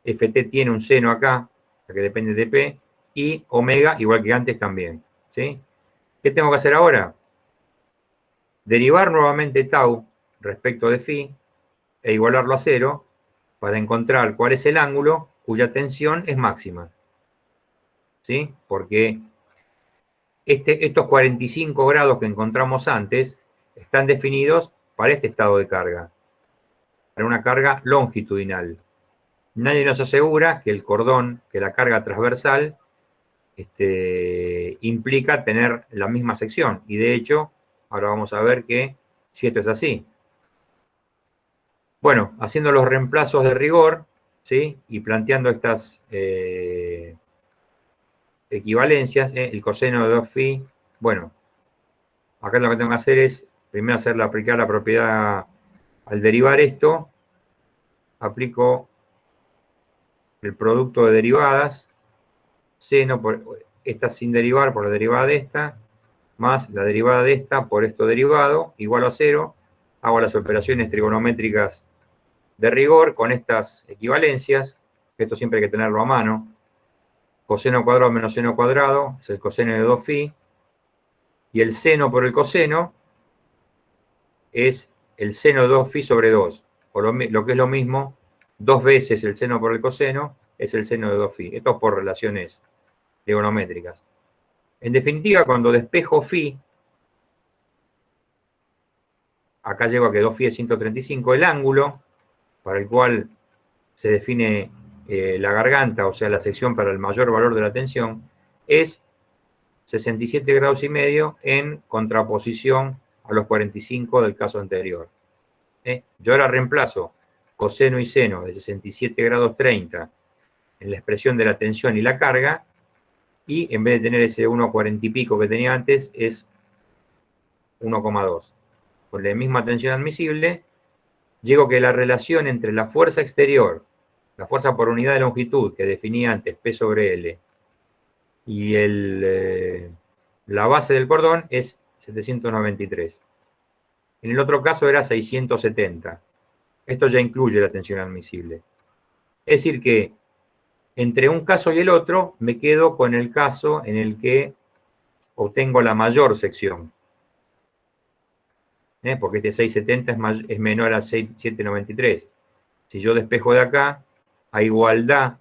Ft tiene un seno acá, que depende de P, y omega, igual que antes también. ¿Sí? ¿Qué tengo que hacer ahora? Derivar nuevamente tau respecto de phi, e igualarlo a 0, para encontrar cuál es el ángulo cuya tensión es máxima. ¿Sí? Porque estos 45 grados que encontramos antes están definidos para este estado de carga, para una carga longitudinal. Nadie nos asegura que el cordón, que la carga transversal, implica tener la misma sección. Y de hecho, ahora vamos a ver que si esto es así. Bueno, haciendo los reemplazos de rigor, ¿sí? Y planteando estas equivalencias, el coseno de 2phi, bueno, acá lo que tengo que hacer es primero aplicar la propiedad. Al derivar esto, aplico el producto de derivadas, seno por esta sin derivar por la derivada de esta, más la derivada de esta por esto derivado, igual a 0, hago las operaciones trigonométricas de rigor con estas equivalencias, esto siempre hay que tenerlo a mano. Coseno cuadrado menos seno cuadrado es el coseno de 2phi, y el seno por el coseno es el seno de 2phi sobre 2. o lo que es lo mismo, 2 veces el seno por el coseno es el seno de 2φ. Esto es por relaciones trigonométricas. En definitiva, cuando despejo φ, acá llego a que 2φ es 135, el ángulo para el cual se define la garganta, o sea, la sección para el mayor valor de la tensión, es 67 grados y medio en contraposición a los 45 del caso anterior. Yo ahora reemplazo coseno y seno de 67 grados 30 en la expresión de la tensión y la carga, y en vez de tener ese 1,40 y pico que tenía antes, es 1,2. Con la misma tensión admisible, llego que la relación entre la fuerza exterior, la fuerza por unidad de longitud que definía antes, P sobre L, y la base del cordón es 793. En el otro caso era 670. Esto ya incluye la tensión admisible. Es decir que entre un caso y el otro me quedo con el caso en el que obtengo la mayor sección. Porque este 670 es menor a 793. Si yo despejo de acá, a igualdad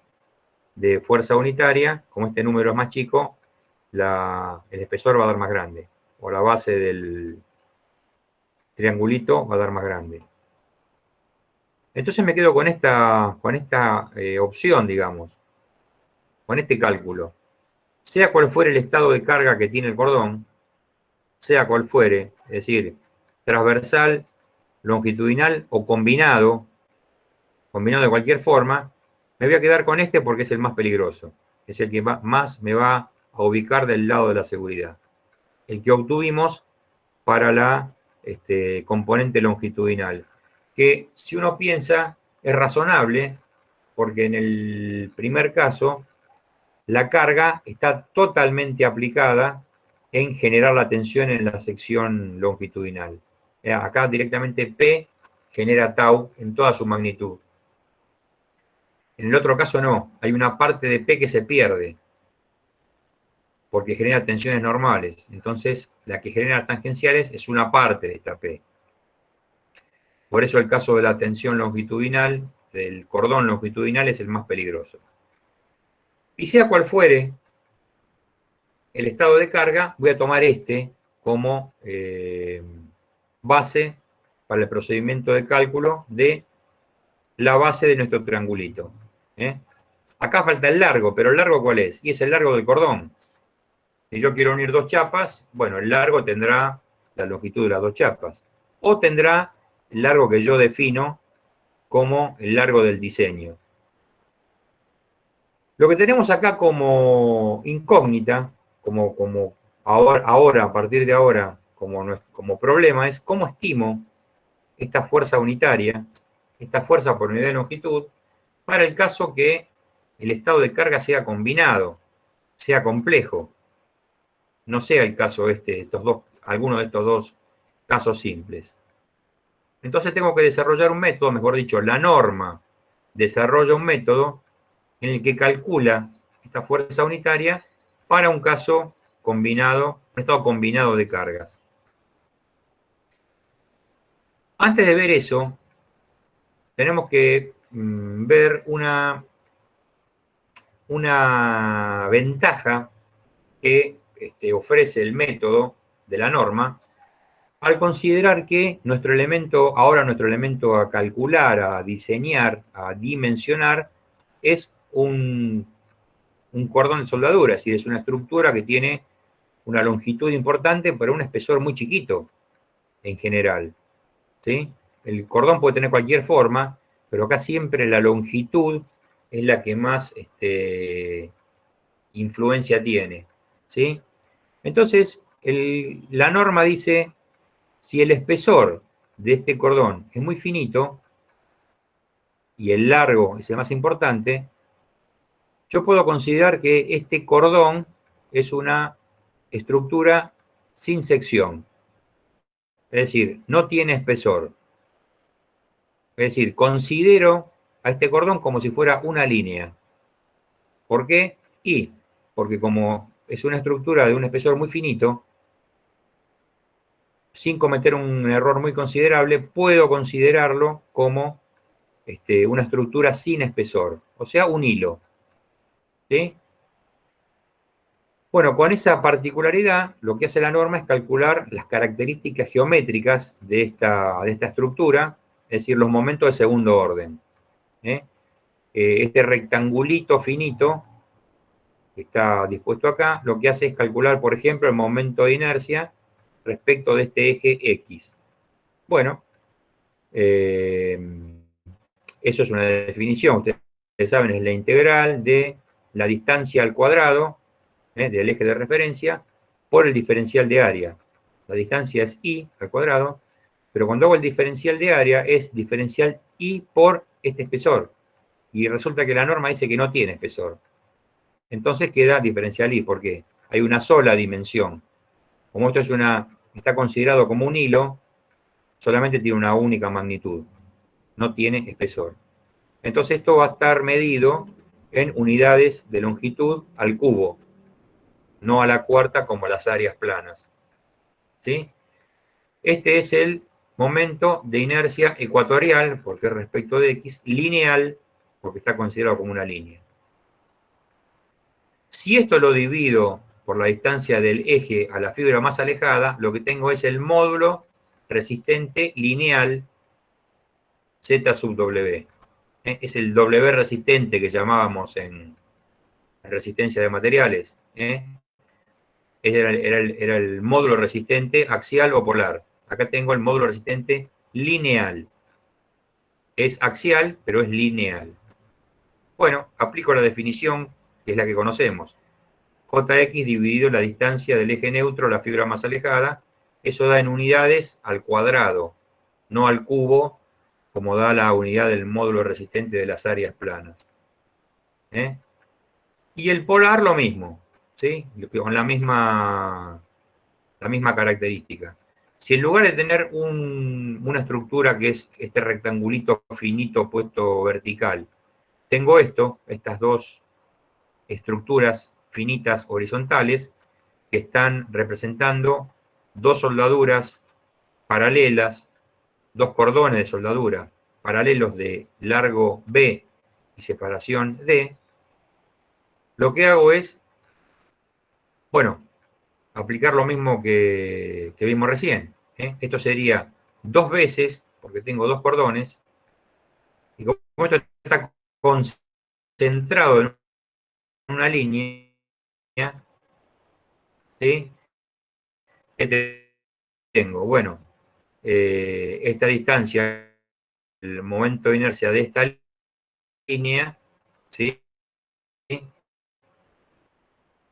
de fuerza unitaria, como este número es más chico, el espesor va a dar más grande, o la base del triangulito va a dar más grande. Entonces me quedo con esta opción, digamos, con este cálculo. Sea cual fuere el estado de carga que tiene el cordón, sea cual fuere, es decir, transversal, longitudinal o combinado de cualquier forma, me voy a quedar con este porque es el más peligroso. Es el que más me va a ubicar del lado de la seguridad. El que obtuvimos para la componente longitudinal. Que si uno piensa, es razonable, porque en el primer caso, la carga está totalmente aplicada en generar la tensión en la sección longitudinal. Acá directamente P genera tau en toda su magnitud. En el otro caso no, hay una parte de P que se pierde, porque genera tensiones normales. Entonces, la que genera tangenciales es una parte de esta P. Por eso el caso de la tensión longitudinal, del cordón longitudinal, es el más peligroso. Y sea cual fuere el estado de carga, voy a tomar este como base para el procedimiento de cálculo de la base de nuestro triangulito. Acá falta el largo, pero ¿el largo cuál es? Y es el largo del cordón. Si yo quiero unir 2 chapas, bueno, el largo tendrá la longitud de las 2 chapas. O tendrá el largo que yo defino como el largo del diseño. Lo que tenemos acá como incógnita, como ahora, a partir de ahora, como problema, es cómo estimo esta fuerza unitaria, esta fuerza por unidad de longitud, para el caso que el estado de carga sea combinado, sea complejo. No sea el caso alguno de estos dos casos simples. Entonces tengo que desarrollar un método, mejor dicho, la norma desarrolla un método en el que calcula esta fuerza unitaria para un caso combinado, un estado combinado de cargas. Antes de ver eso, tenemos que ver una ventaja que ofrece el método de la norma, al considerar que nuestro elemento a calcular, a diseñar, a dimensionar, es un cordón de soldadura, es decir, es una estructura que tiene una longitud importante, pero un espesor muy chiquito en general. ¿Sí? El cordón puede tener cualquier forma, pero acá siempre la longitud es la que más influencia tiene. ¿Sí? Entonces, la norma dice, si el espesor de este cordón es muy finito y el largo es el más importante, yo puedo considerar que este cordón es una estructura sin sección. Es decir, no tiene espesor. Es decir, considero a este cordón como si fuera una línea. ¿Por qué? Porque como es una estructura de un espesor muy finito, sin cometer un error muy considerable, puedo considerarlo como una estructura sin espesor, o sea, un hilo. ¿Sí? Bueno, con esa particularidad, lo que hace la norma es calcular las características geométricas de esta estructura, es decir, los momentos de segundo orden. Este rectangulito finito que está dispuesto acá, lo que hace es calcular, por ejemplo, el momento de inercia respecto de este eje X. Bueno, eso es una definición, ustedes saben, es la integral de la distancia al cuadrado del eje de referencia por el diferencial de área. La distancia es I al cuadrado, pero cuando hago el diferencial de área es diferencial I por este espesor. Y resulta que la norma dice que no tiene espesor. Entonces queda diferencial I, porque hay una sola dimensión. Como esto está considerado como un hilo, solamente tiene una única magnitud. No tiene espesor. Entonces esto va a estar medido en unidades de longitud al cubo, no a la cuarta como las áreas planas. ¿Sí? Este es el momento de inercia ecuatorial, porque es respecto de X, lineal, porque está considerado como una línea. Si esto lo divido por la distancia del eje a la fibra más alejada, lo que tengo es el módulo resistente lineal Z sub W. Es el W resistente que llamábamos en resistencia de materiales. Era el módulo resistente axial o polar. Acá tengo el módulo resistente lineal. Es axial, pero es lineal. Bueno, aplico la definición, que es la que conocemos. Jx dividido la distancia del eje neutro a la fibra más alejada, eso da en unidades al cuadrado, no al cubo, como da la unidad del módulo resistente de las áreas planas. Y el polar lo mismo, ¿sí? Con la misma característica. Si en lugar de tener una estructura que es este rectangulito finito puesto vertical, tengo estas dos estructuras finitas horizontales que están representando dos soldaduras paralelas, dos cordones de soldadura paralelos de largo B y separación D, lo que hago es, bueno, aplicar lo mismo que vimos recién. Esto sería dos veces, porque tengo dos cordones, y como esto está concentrado en una línea, ¿sí? ¿Qué tengo? Bueno, esta distancia, el momento de inercia de esta línea, ¿sí?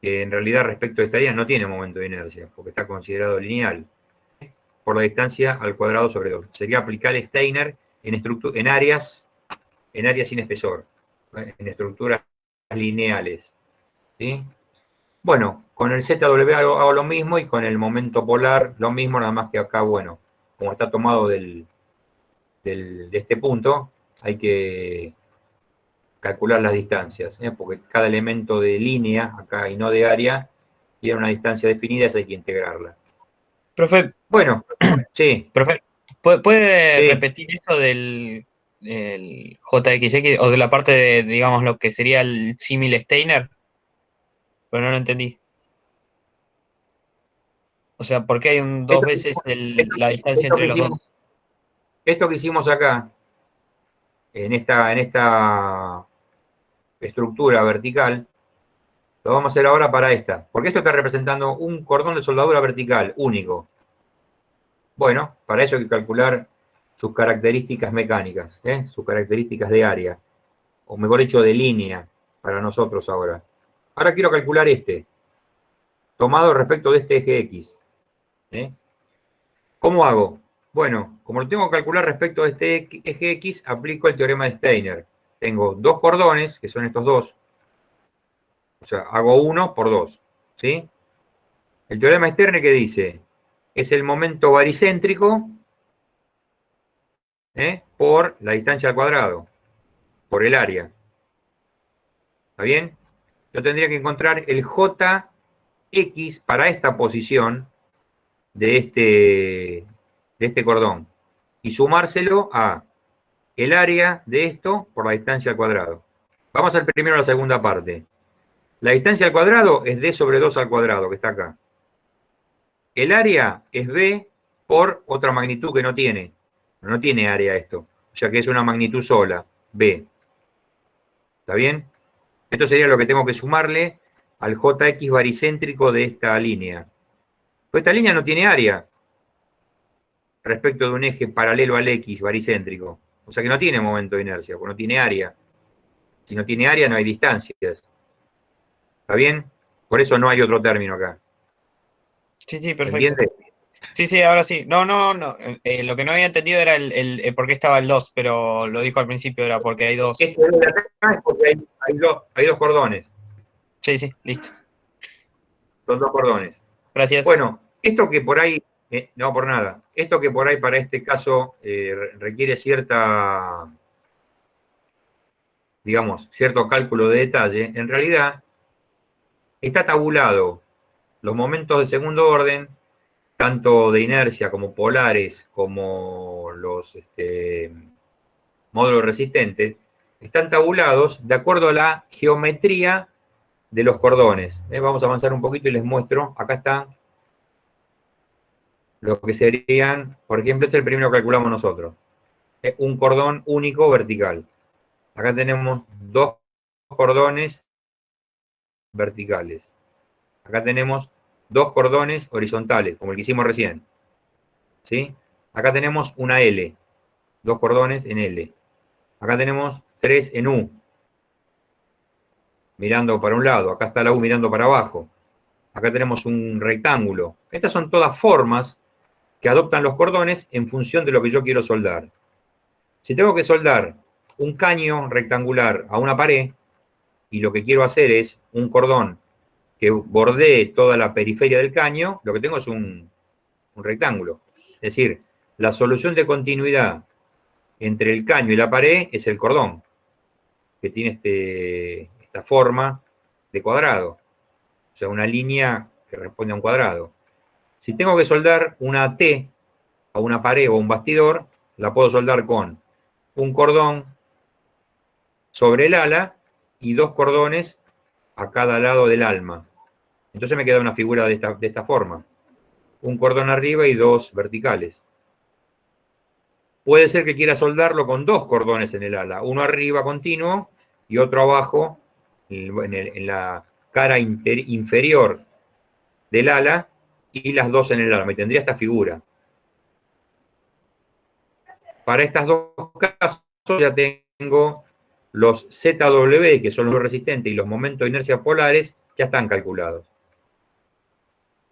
Que en realidad respecto a esta línea no tiene momento de inercia, porque está considerado lineal, por la distancia al cuadrado sobre 2. Sería aplicar Steiner en áreas sin espesor, en estructuras lineales. ¿Sí? Bueno, con el ZW hago lo mismo y con el momento polar lo mismo, nada más que acá, bueno, como está tomado de este punto, hay que calcular las distancias, porque cada elemento de línea, acá y no de área, tiene una distancia definida, esa hay que integrarla.
Profe,
Bueno, sí.
profe, ¿puede
Sí.
repetir eso del JXX o de la parte de, digamos, lo que sería el símil Steiner? Pero no lo entendí. O sea, ¿por qué hay dos veces la distancia entre los dos?
Esto que hicimos acá, en esta estructura vertical, lo vamos a hacer ahora para esta, porque esto está representando un cordón de soldadura vertical único. Bueno, para eso hay que calcular sus características mecánicas, sus características de área, o mejor dicho, de línea, para nosotros ahora. Ahora quiero calcular tomado respecto de este eje X. ¿Cómo hago? Bueno, como lo tengo que calcular respecto a este eje X, aplico el teorema de Steiner. Tengo dos cordones, que son estos dos. O sea, hago 1 por 2. ¿Sí? El teorema de Steiner, ¿qué dice? Es el momento baricéntrico por la distancia al cuadrado, por el área. ¿Está bien? Yo tendría que encontrar el JX para esta posición de este cordón y sumárselo a el área de esto por la distancia al cuadrado. Vamos al primero a la segunda parte. La distancia al cuadrado es d sobre 2 al cuadrado, que está acá. El área es b por otra magnitud que no tiene. No tiene área esto, o sea que es una magnitud sola, b. ¿Está bien? Esto sería lo que tengo que sumarle al jx baricéntrico de esta línea. Pues esta línea no tiene área respecto de un eje paralelo al x baricéntrico. O sea que no tiene momento de inercia, porque no tiene área. Si no tiene área no hay distancias. ¿Está bien? Por eso no hay otro término acá.
Sí,
¿Se
perfecto.
entiende?
Sí, ahora sí. No. Lo que no había entendido era el por qué estaba el 2, pero lo dijo al principio, era porque hay dos.
Este de acá es porque hay dos cordones.
Sí, listo.
Son dos cordones.
Gracias.
Bueno, esto que por ahí, no por nada, esto que por ahí para este caso requiere cierta, digamos, cierto cálculo de detalle, en realidad está tabulado los momentos de segundo orden, tanto de inercia como polares, como los módulos resistentes, están tabulados de acuerdo a la geometría de los cordones. Vamos a avanzar un poquito y les muestro. Acá están lo que serían, por ejemplo, este es el primero que calculamos nosotros. Un cordón único vertical. Acá tenemos dos cordones verticales. Acá tenemos dos cordones horizontales, como el que hicimos recién. ¿Sí? Acá tenemos una L, dos cordones en L. Acá tenemos tres en U, mirando para un lado. Acá está la U mirando para abajo. Acá tenemos un rectángulo. Estas son todas formas que adoptan los cordones en función de lo que yo quiero soldar. Si tengo que soldar un caño rectangular a una pared, y lo que quiero hacer es un cordón que bordee toda la periferia del caño, lo que tengo es un rectángulo. Es decir, la solución de continuidad entre el caño y la pared es el cordón, que tiene esta forma de cuadrado. O sea, una línea que responde a un cuadrado. Si tengo que soldar una T a una pared o un bastidor, la puedo soldar con un cordón sobre el ala y dos cordones a cada lado del alma. Entonces me queda una figura de esta forma. Un cordón arriba y dos verticales. Puede ser que quiera soldarlo con dos cordones en el ala, uno arriba continuo y otro abajo en la cara inferior del ala y las dos en el ala. Me tendría esta figura. Para estas dos casos ya tengo los ZW, que son los resistentes, y los momentos de inercia polares, ya están calculados.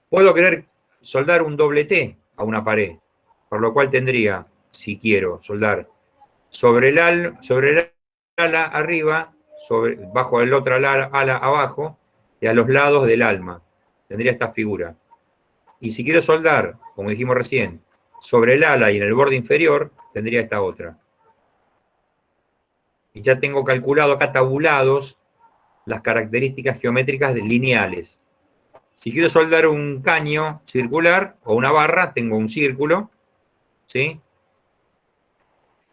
Puedo querer soldar un doble T a una pared, por lo cual tendría, si quiero, soldar sobre el ala arriba, bajo el otro ala abajo, y a los lados del alma. Tendría esta figura. Y si quiero soldar, como dijimos recién, sobre el ala y en el borde inferior, tendría esta otra. Y ya tengo calculado acá tabulados las características geométricas lineales. Si quiero soldar un caño circular o una barra, tengo un círculo, ¿sí?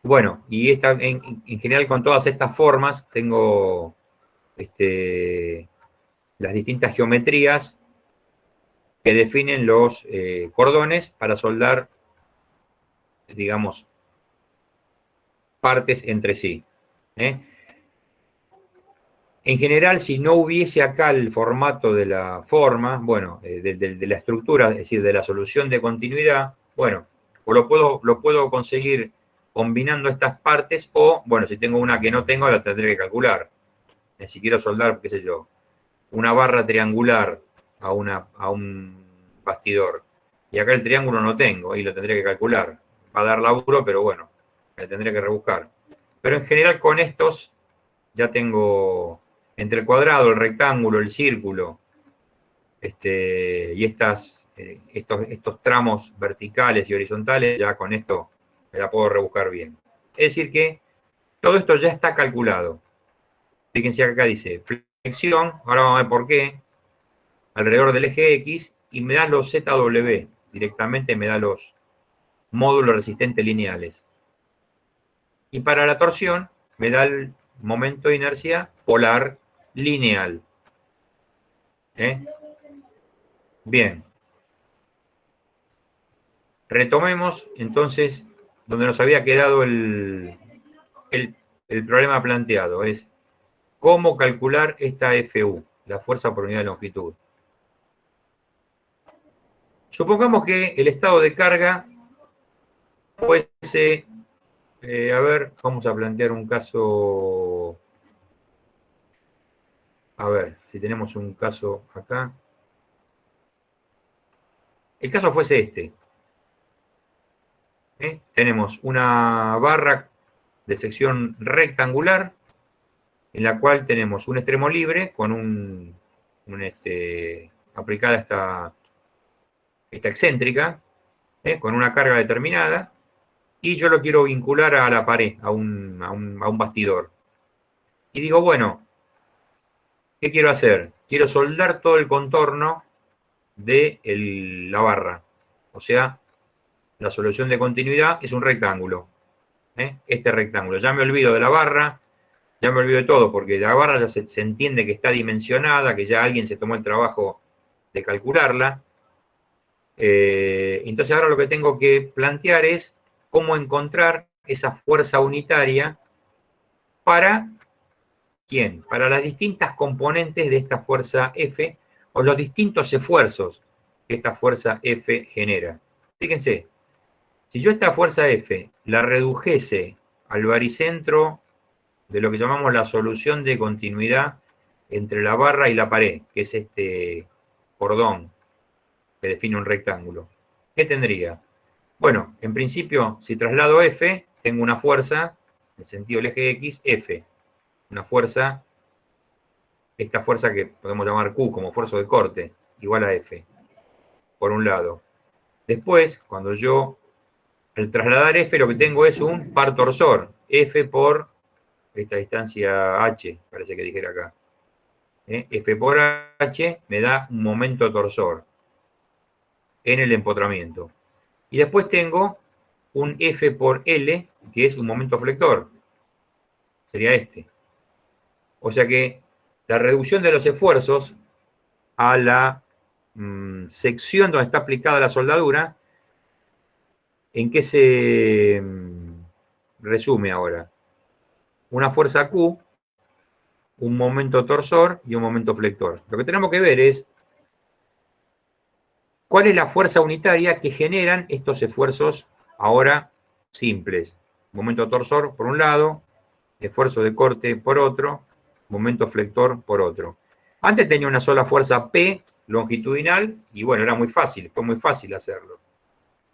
Bueno, y en general con todas estas formas tengo las distintas geometrías que definen los cordones para soldar, digamos, partes entre sí. En general, si no hubiese acá el formato de la forma, bueno, de la estructura, es decir, de la solución de continuidad, bueno, o lo puedo conseguir combinando estas partes, o, bueno, si tengo una que no tengo, la tendré que calcular. Si quiero soldar, qué sé yo, una barra triangular a un bastidor, y acá el triángulo no tengo, y lo tendré que calcular. Va a dar laburo, pero bueno, me tendré que rebuscar. Pero en general con estos ya tengo entre el cuadrado, el rectángulo, el círculo, y estos tramos verticales y horizontales, ya con esto me la puedo rebuscar bien. Es decir que todo esto ya está calculado. Fíjense que acá dice flexión, ahora vamos a ver por qué, alrededor del eje X, y me da los ZW, directamente me da los módulos resistentes lineales. Y para la torsión me da el momento de inercia polar lineal. Bien. Retomemos entonces donde nos había quedado el problema planteado. Es cómo calcular esta FU, la fuerza por unidad de longitud. Supongamos que el estado de carga fuese, a ver, vamos a plantear un caso, a ver, si tenemos un caso acá. El caso fuese este. Tenemos una barra de sección rectangular en la cual tenemos un extremo libre con aplicada esta excéntrica, con una carga determinada, y yo lo quiero vincular a la pared, a un bastidor. Y digo, bueno, ¿qué quiero hacer? Quiero soldar todo el contorno de la barra. O sea, la solución de continuidad es un rectángulo. Este rectángulo. Ya me olvido de la barra, ya me olvido de todo, porque la barra ya se entiende que está dimensionada, que ya alguien se tomó el trabajo de calcularla. Entonces ahora lo que tengo que plantear es cómo encontrar esa fuerza unitaria para ¿quién? Para las distintas componentes de esta fuerza F o los distintos esfuerzos que esta fuerza F genera. Fíjense, si yo esta fuerza F la redujese al baricentro de lo que llamamos la solución de continuidad entre la barra y la pared, que es este cordón que define un rectángulo, ¿qué tendría? Bueno, en principio, si traslado F, tengo una fuerza, en el sentido del eje X, F. Una fuerza, esta fuerza que podemos llamar Q como fuerza de corte, igual a F, por un lado. Después, cuando yo, al trasladar F, lo que tengo es un par torsor, F por esta distancia H, parece que dijera acá. F por H me da un momento torsor en el empotramiento. Y después tengo un F por L, que es un momento flector. Sería este. O sea que la reducción de los esfuerzos a la sección donde está aplicada la soldadura, ¿en qué se resume ahora? Una fuerza Q, un momento torsor y un momento flector. Lo que tenemos que ver es cuál es la fuerza unitaria que generan estos esfuerzos ahora simples. Momento torsor por un lado, esfuerzo de corte por otro, momento flector por otro. Antes tenía una sola fuerza P longitudinal y bueno, era muy fácil, fue muy fácil hacerlo.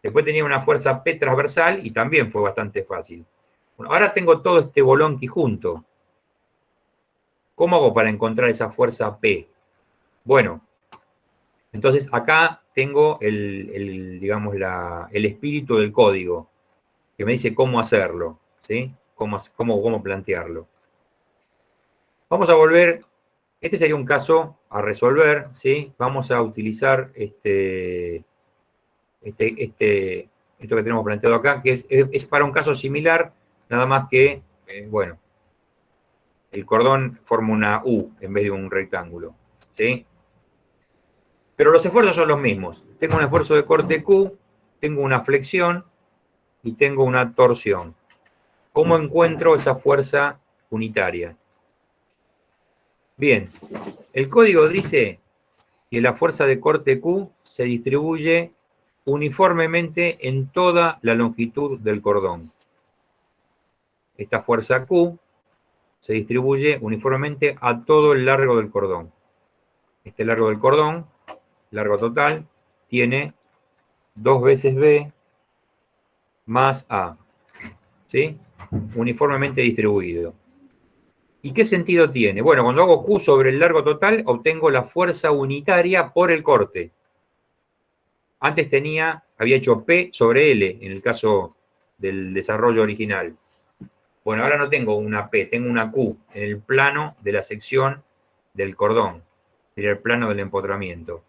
Después tenía una fuerza P transversal y también fue bastante fácil. Bueno, ahora tengo todo este bolonqui junto. ¿Cómo hago para encontrar esa fuerza P? Bueno, entonces acá tengo digamos, el espíritu del código, que me dice cómo hacerlo, ¿sí? Cómo plantearlo. Vamos a volver, este sería un caso a resolver, ¿sí? Vamos a utilizar esto que tenemos planteado acá, que es para un caso similar, nada más que, bueno, el cordón forma una U en vez de un rectángulo, ¿sí? Pero los esfuerzos son los mismos. Tengo un esfuerzo de corte Q, tengo una flexión y tengo una torsión. ¿Cómo encuentro esa fuerza unitaria? Bien, el código dice que la fuerza de corte Q se distribuye uniformemente en toda la longitud del cordón. Esta fuerza Q se distribuye uniformemente a todo el largo del cordón. Este largo del cordón, largo total, tiene 2 veces B más A, ¿sí? Uniformemente distribuido. ¿Y qué sentido tiene? Bueno, cuando hago Q sobre el largo total, obtengo la fuerza unitaria por el corte. Antes había hecho P sobre L, en el caso del desarrollo original. Bueno, ahora no tengo una P, tengo una Q en el plano de la sección del cordón, sería el plano del empotramiento.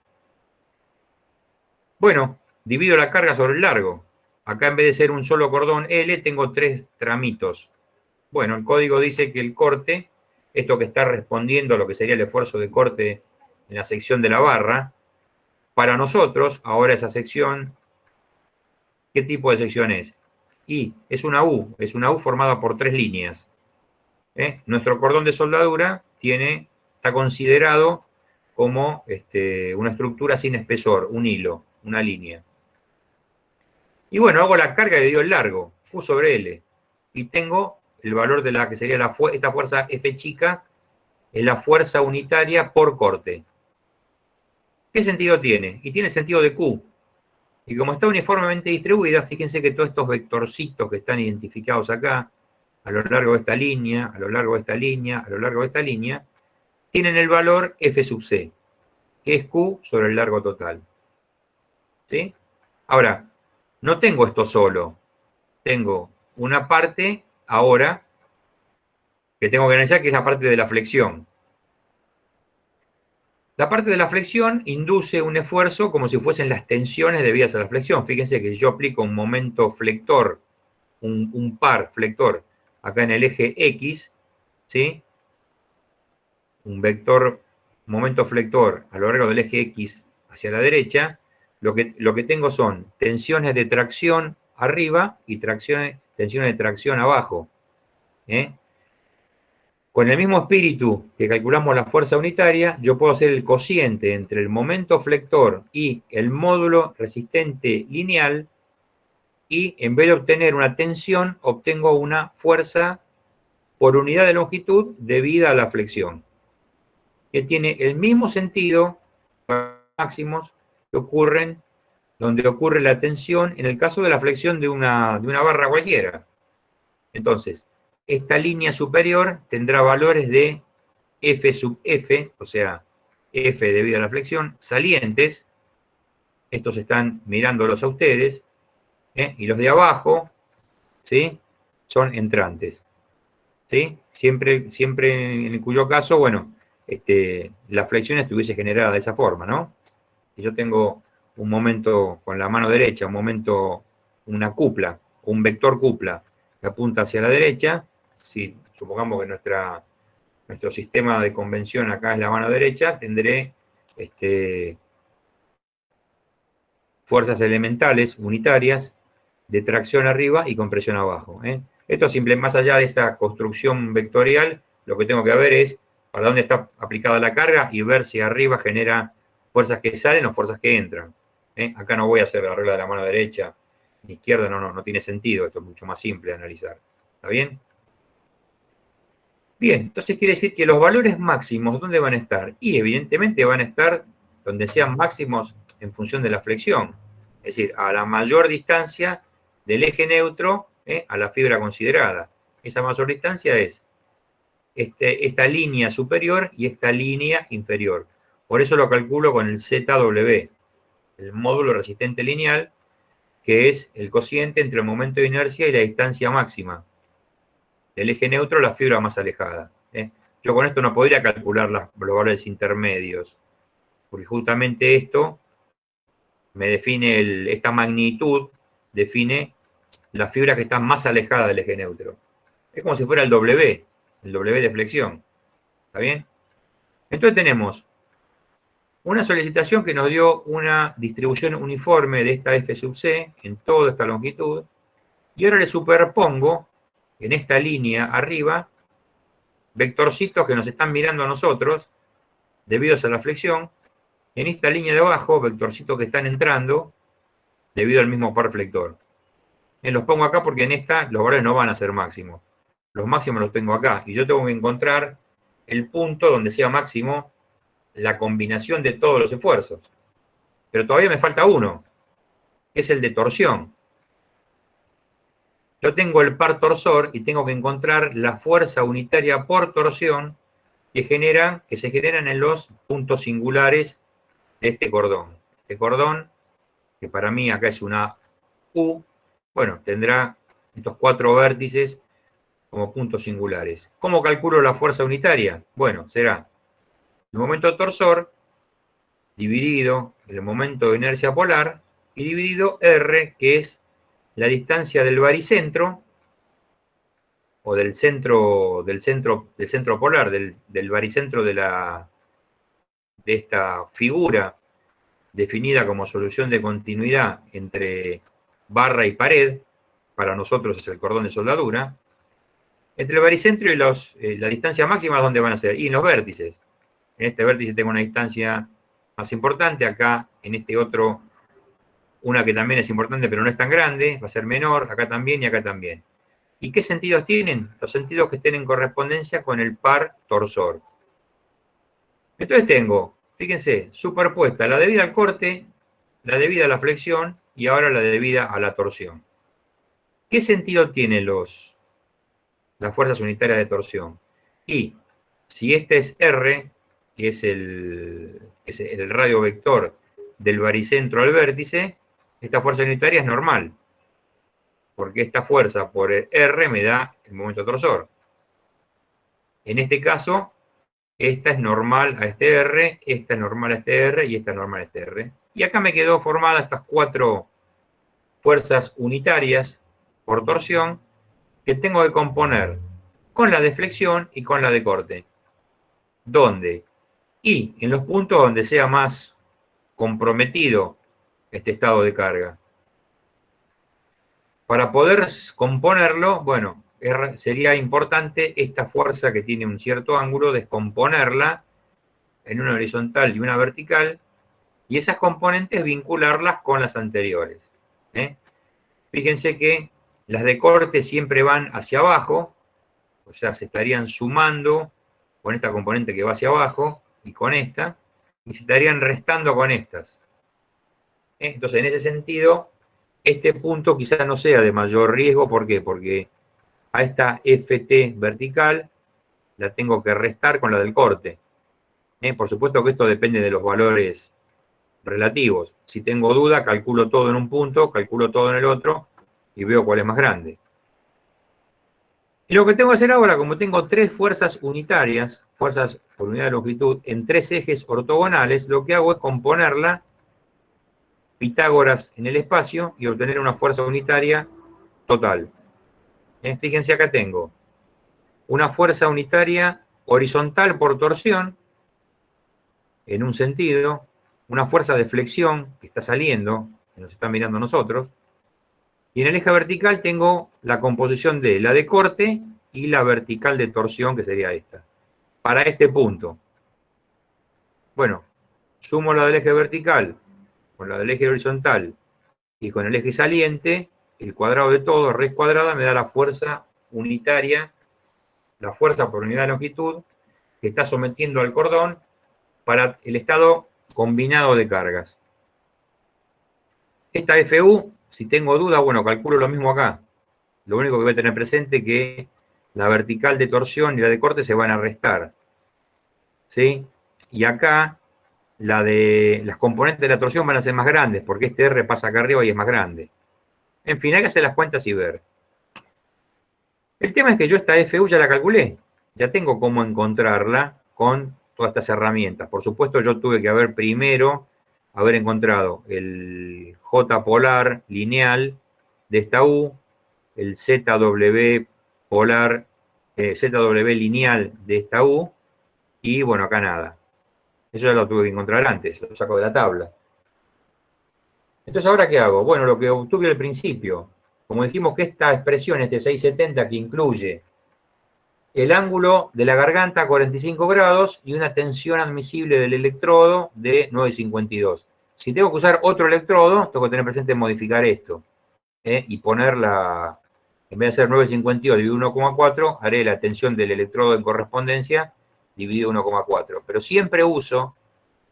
Bueno, divido la carga sobre el largo. Acá en vez de ser un solo cordón L, tengo 3 tramitos Bueno, el código dice que el corte, esto que está respondiendo a lo que sería el esfuerzo de corte en la sección de la barra, para nosotros, ahora esa sección, ¿qué tipo de sección es? Y es una U formada por 3 líneas. Nuestro cordón de soldadura está considerado como una estructura sin espesor, un hilo, una línea. Y bueno, hago la carga y divido el largo, Q sobre L, y tengo el valor de la que sería esta fuerza F chica, es la fuerza unitaria por corte. ¿Qué sentido tiene? Y tiene sentido de Q. Y como está uniformemente distribuida, fíjense que todos estos vectorcitos que están identificados acá, a lo largo de esta línea, a lo largo de esta línea, a lo largo de esta línea, tienen el valor F sub C, que es Q sobre el largo total. ¿Sí? Ahora, no tengo esto solo. Tengo una parte ahora que tengo que analizar, que es la parte de la flexión. La parte de la flexión induce un esfuerzo como si fuesen las tensiones debidas a la flexión. Fíjense que si yo aplico un momento flector, un par flector, acá en el eje X, ¿sí? Un vector, momento flector a lo largo del eje X hacia la derecha, lo que tengo son tensiones de tracción arriba y tensiones de tracción abajo. Con el mismo espíritu que calculamos la fuerza unitaria, yo puedo hacer el cociente entre el momento flector y el módulo resistente lineal, y en vez de obtener una tensión, obtengo una fuerza por unidad de longitud debida a la flexión, que tiene el mismo sentido para máximos que ocurren donde ocurre la tensión en el caso de la flexión de una barra cualquiera. Entonces, esta línea superior tendrá valores de F sub F, o sea, F debido a la flexión, salientes. Estos están mirándolos a ustedes. Y los de abajo, ¿sí? Son entrantes. ¿Sí? Siempre en cuyo caso, bueno, la flexión estuviese generada de esa forma, ¿no? Si yo tengo un momento con la mano derecha, un momento, una cupla, un vector cupla que apunta hacia la derecha, si supongamos que nuestro sistema de convención acá es la mano derecha, tendré fuerzas elementales unitarias de tracción arriba y compresión abajo. Esto simple, más allá de esta construcción vectorial, lo que tengo que ver es para dónde está aplicada la carga y ver si arriba genera fuerzas que salen o fuerzas que entran. Acá no voy a hacer la regla de la mano derecha ni izquierda, no tiene sentido, esto es mucho más simple de analizar. ¿Está bien? Bien, entonces quiere decir que los valores máximos, ¿dónde van a estar? Y evidentemente van a estar donde sean máximos en función de la flexión. Es decir, a la mayor distancia del eje neutro a la fibra considerada. Esa mayor distancia es esta línea superior y esta línea inferior. Por eso lo calculo con el ZW, el módulo resistente lineal, que es el cociente entre el momento de inercia y la distancia máxima del eje neutro a la fibra más alejada. Yo con esto no podría calcular los valores intermedios, porque justamente esto me define, esta magnitud define la fibra que está más alejada del eje neutro. Es como si fuera el W de flexión. ¿Está bien? Entonces tenemos una solicitación que nos dio una distribución uniforme de esta F sub C en toda esta longitud, y ahora le superpongo en esta línea arriba vectorcitos que nos están mirando a nosotros debido a la flexión, en esta línea de abajo vectorcitos que están entrando debido al mismo par flector. Los pongo acá porque en esta los valores no van a ser máximos. Los máximos los tengo acá, y yo tengo que encontrar el punto donde sea máximo la combinación de todos los esfuerzos. Pero todavía me falta uno, que es el de torsión. Yo tengo el par torsor y tengo que encontrar la fuerza unitaria por torsión que se generan en los puntos singulares de este cordón. Este cordón, que para mí acá es una U, bueno, tendrá estos 4 vértices como puntos singulares. ¿Cómo calculo la fuerza unitaria? Bueno, será el momento torsor dividido el momento de inercia polar y dividido R, que es la distancia del baricentro o del centro polar, del baricentro de esta figura definida como solución de continuidad entre barra y pared, para nosotros es el cordón de soldadura, entre el baricentro y la distancia máxima, ¿dónde van a ser? Y en los vértices. En este vértice tengo una distancia más importante, acá en este otro una que también es importante pero no es tan grande, va a ser menor, acá también y acá también. ¿Y qué sentidos tienen? Los sentidos que estén en correspondencia con el par torsor. Entonces tengo, fíjense, superpuesta la debida al corte, la debida a la flexión y ahora la debida a la torsión. ¿Qué sentido tienen las fuerzas unitarias de torsión? Y si este es R, que es el radio vector del baricentro al vértice, esta fuerza unitaria es normal, porque esta fuerza por R me da el momento torsor. En este caso, esta es normal a este R, esta es normal a este R y esta es normal a este R. Y acá me quedó formada estas 4 fuerzas unitarias por torsión que tengo que componer con la de flexión y con la de corte. ¿Dónde? Y en los puntos donde sea más comprometido este estado de carga. Para poder componerlo, bueno, sería importante esta fuerza que tiene un cierto ángulo, descomponerla en una horizontal y una vertical, y esas componentes vincularlas con las anteriores. Fíjense que las de corte siempre van hacia abajo, o sea, se estarían sumando con esta componente que va hacia abajo y con esta, y se estarían restando con estas. Entonces, en ese sentido, este punto quizás no sea de mayor riesgo. ¿Por qué? Porque a esta FT vertical la tengo que restar con la del corte. Por supuesto que esto depende de los valores relativos. Si tengo duda, calculo todo en un punto, calculo todo en el otro y veo cuál es más grande. Y lo que tengo que hacer ahora, como tengo 3 fuerzas unitarias, fuerzas por unidad de longitud, en 3 ejes ortogonales, lo que hago es componerla Pitágoras en el espacio y obtener una fuerza unitaria total. Fíjense, acá tengo una fuerza unitaria horizontal por torsión, en un sentido, una fuerza de flexión que está saliendo, que nos está mirando a nosotros, y en el eje vertical tengo la composición de la de corte y la vertical de torsión, que sería esta, para este punto. Bueno, sumo la del eje vertical con la del eje horizontal y con el eje saliente, el cuadrado de todo, raíz cuadrada, me da la fuerza unitaria, la fuerza por unidad de longitud, que está sometiendo al cordón para el estado combinado de cargas. Esta FU, si tengo duda, bueno, calculo lo mismo acá. Lo único que voy a tener presente es que la vertical de torsión y la de corte se van a restar. ¿Sí? Y acá las componentes de la torsión van a ser más grandes, porque este R pasa acá arriba y es más grande. En fin, hay que hacer las cuentas y ver. El tema es que yo esta FU ya la calculé. Ya tengo cómo encontrarla con todas estas herramientas. Por supuesto, yo tuve que haber encontrado el J polar lineal de esta U, el ZW polar, ZW lineal de esta U, y bueno, acá nada. Eso ya lo tuve que encontrar antes, lo saco de la tabla. Entonces, ¿ahora qué hago? Bueno, lo que obtuve al principio, como dijimos que esta expresión, este 670, que incluye el ángulo de la garganta a 45 grados y una tensión admisible del electrodo de 9,52. Si tengo que usar otro electrodo, tengo que tener presente modificar esto. Y ponerla, en vez de hacer 9,52 dividido 1,4, haré la tensión del electrodo en correspondencia dividido 1,4. Pero siempre uso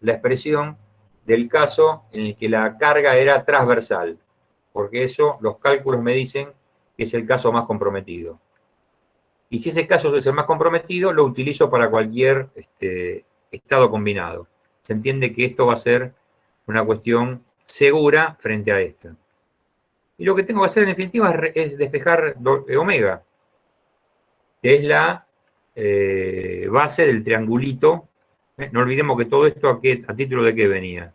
la expresión del caso en el que la carga era transversal, porque eso los cálculos me dicen que es el caso más comprometido. Y si ese caso es el más comprometido, lo utilizo para cualquier estado combinado. Se entiende que esto va a ser una cuestión segura frente a esta. Y lo que tengo que hacer en definitiva es despejar omega, que es la base del triangulito. No olvidemos que todo esto a título de qué venía.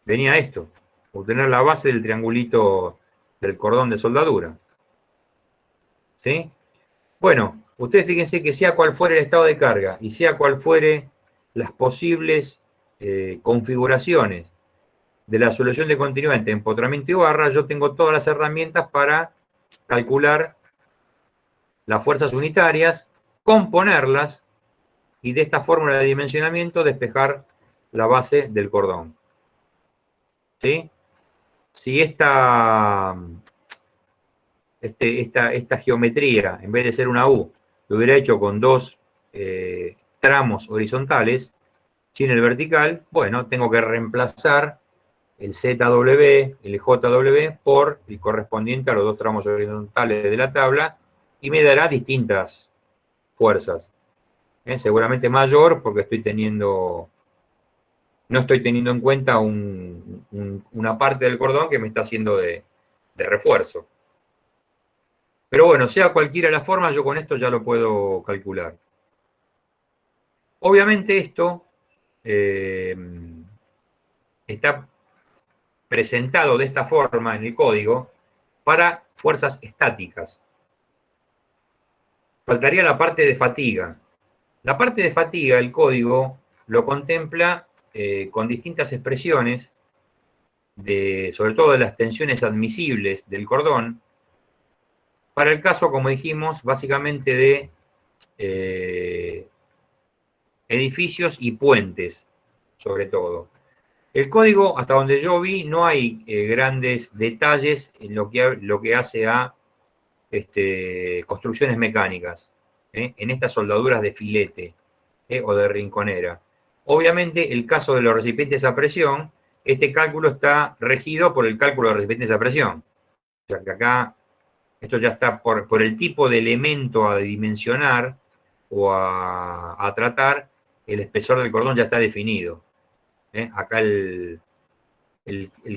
Venía esto, obtener la base del triangulito del cordón de soldadura. ¿Sí? Bueno, ustedes fíjense que sea cual fuere el estado de carga y sea cual fuere las posibles configuraciones de la solución de continuidad entre empotramiento y barra, yo tengo todas las herramientas para calcular las fuerzas unitarias, componerlas y de esta fórmula de dimensionamiento despejar la base del cordón. ¿Sí? Si esta geometría, en vez de ser una U, lo hubiera hecho con dos tramos horizontales, sin el vertical, bueno, tengo que reemplazar el ZW, el JW, por el correspondiente a los dos tramos horizontales de la tabla, y me dará distintas fuerzas. Seguramente mayor, porque no estoy teniendo en cuenta una parte del cordón que me está haciendo de refuerzo. Pero bueno, sea cualquiera la forma, yo con esto ya lo puedo calcular. Obviamente esto está presentado de esta forma en el código para fuerzas estáticas. Faltaría la parte de fatiga. La parte de fatiga, el código lo contempla con distintas expresiones, sobre todo de las tensiones admisibles del cordón, para el caso, como dijimos, básicamente de edificios y puentes, sobre todo. El código, hasta donde yo vi, no hay grandes detalles en lo que hace a construcciones mecánicas, en estas soldaduras de filete o de rinconera. Obviamente, el caso de los recipientes a presión, este cálculo está regido por el cálculo de recipientes a presión. O sea que acá, esto ya está por el tipo de elemento a dimensionar o a tratar, el espesor del cordón ya está definido. Acá el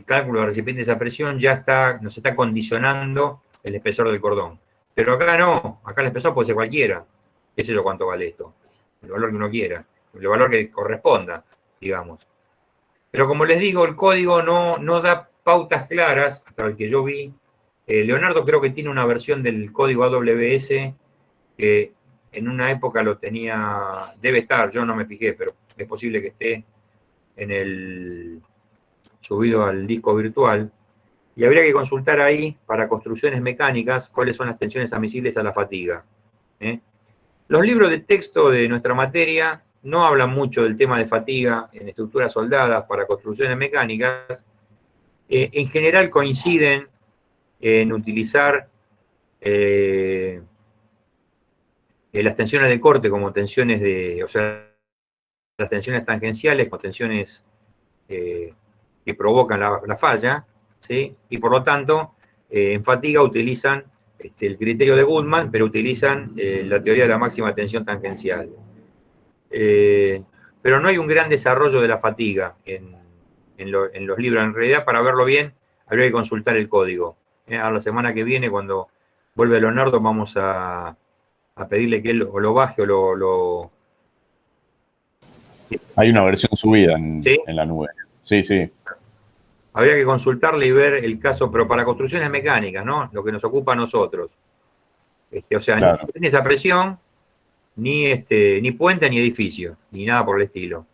cálculo de recipientes a presión ya nos está condicionando el espesor del cordón. Pero acá no, acá el espesor puede ser cualquiera. Qué sé yo cuánto vale esto. El valor que uno quiera, el valor que corresponda, digamos. Pero como les digo, el código no da pautas claras, hasta el que yo vi. Leonardo creo que tiene una versión del código AWS que en una época lo tenía, debe estar, yo no me fijé, pero es posible que esté subido al disco virtual, y habría que consultar ahí, para construcciones mecánicas, cuáles son las tensiones admisibles a la fatiga. Los libros de texto de nuestra materia no hablan mucho del tema de fatiga en estructuras soldadas para construcciones mecánicas. En general coinciden en utilizar las tensiones de corte como tensiones o sea, las tensiones tangenciales como tensiones que provocan la falla, ¿sí? Y por lo tanto, en fatiga utilizan el criterio de Goodman, pero utilizan la teoría de la máxima tensión tangencial. Pero no hay un gran desarrollo de la fatiga en los libros. En realidad, para verlo bien, habría que consultar el código. A la semana que viene, cuando vuelve Leonardo, vamos a pedirle que él o lo baje o lo...
Hay una versión subida en
¿Sí?
la nube. Sí, sí.
Habría que consultarle y ver el caso, pero para construcciones mecánicas, ¿no? Lo que nos ocupa a nosotros. O sea,
Claro.
no tiene esa presión, ni puente, ni edificio, ni nada por el estilo.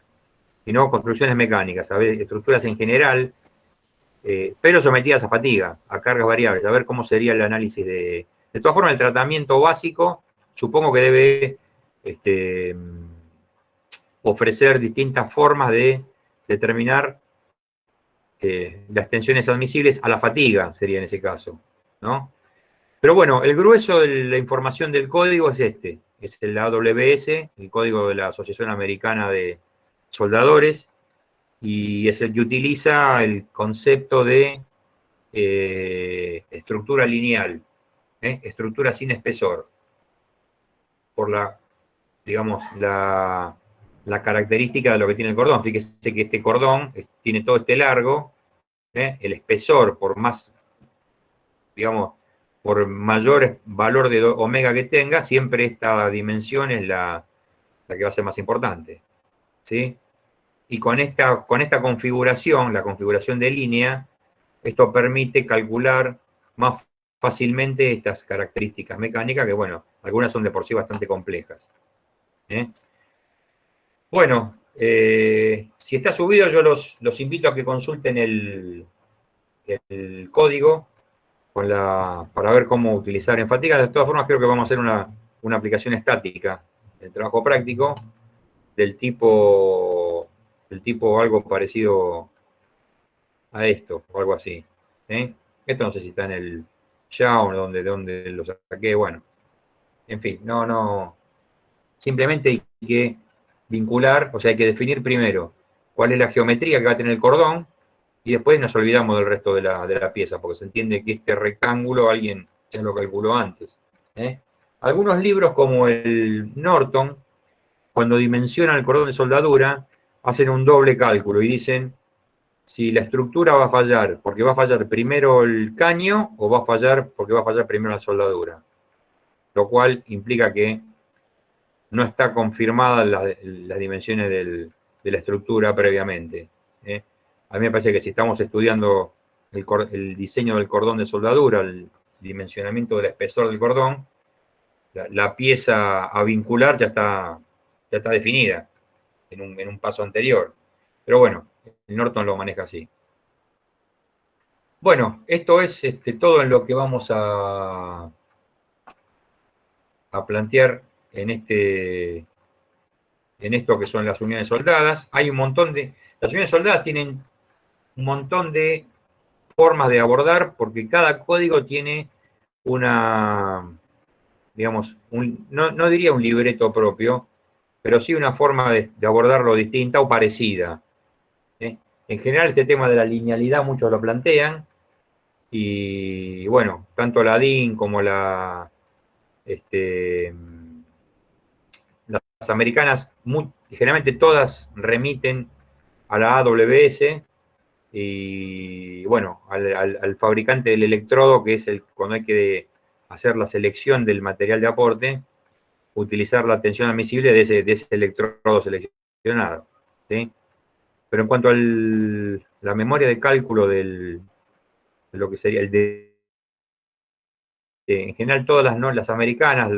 Sino construcciones mecánicas, a ver, estructuras en general, pero sometidas a fatiga, a cargas variables, a ver cómo sería el análisis de... De todas formas, el tratamiento básico, supongo que debe ofrecer distintas formas de determinar las tensiones admisibles a la fatiga, sería en ese caso, ¿no? Pero bueno, el grueso de la información del código es es el AWS, el código de la Asociación Americana de Soldadores, y es el que utiliza el concepto de estructura lineal, estructura sin espesor, por digamos, la característica de lo que tiene el cordón. Fíjese que este cordón tiene todo este largo, el espesor, por más, digamos, por mayor valor de omega que tenga, siempre esta dimensión es la que va a ser más importante, ¿sí? Y con esta configuración, la configuración de línea, esto permite calcular más fácilmente estas características mecánicas que, bueno, algunas son de por sí bastante complejas. Bueno, si está subido, yo los invito a que consulten el código para ver cómo utilizar Enfática. De todas formas, creo que vamos a hacer una aplicación estática de trabajo práctico del tipo algo parecido a esto, o algo así. Esto no sé si está en el ya o donde lo saqué, bueno. En fin, no. Simplemente hay que vincular, o sea, hay que definir primero cuál es la geometría que va a tener el cordón, y después nos olvidamos del resto de la pieza, porque se entiende que este rectángulo alguien ya lo calculó antes. Algunos libros como el Norton, cuando dimensionan el cordón de soldadura, hacen un doble cálculo y dicen si la estructura va a fallar porque va a fallar primero el caño o va a fallar porque va a fallar primero la soldadura. Lo cual implica que no está confirmada las dimensiones de la estructura previamente. A mí me parece que si estamos estudiando el diseño del cordón de soldadura, el dimensionamiento del espesor del cordón, la pieza a vincular ya está definida en un paso anterior. Pero bueno, el Norton lo maneja así. Bueno, esto es todo en lo que vamos a plantear en esto que son las unidades soldadas. Hay un montón las unidades soldadas tienen un montón de formas de abordar, porque cada código tiene una, digamos, no diría un libreto propio, pero sí una forma de abordarlo distinta o parecida. En general, este tema de la linealidad muchos lo plantean, y bueno, tanto la DIN como las americanas, generalmente todas remiten a la AWS, y bueno, al fabricante del electrodo, que es cuando hay que hacer la selección del material de aporte, utilizar la tensión admisible de ese electrodo seleccionado. ¿Sí? Pero en cuanto a la memoria de cálculo de lo que sería en general todas las americanas,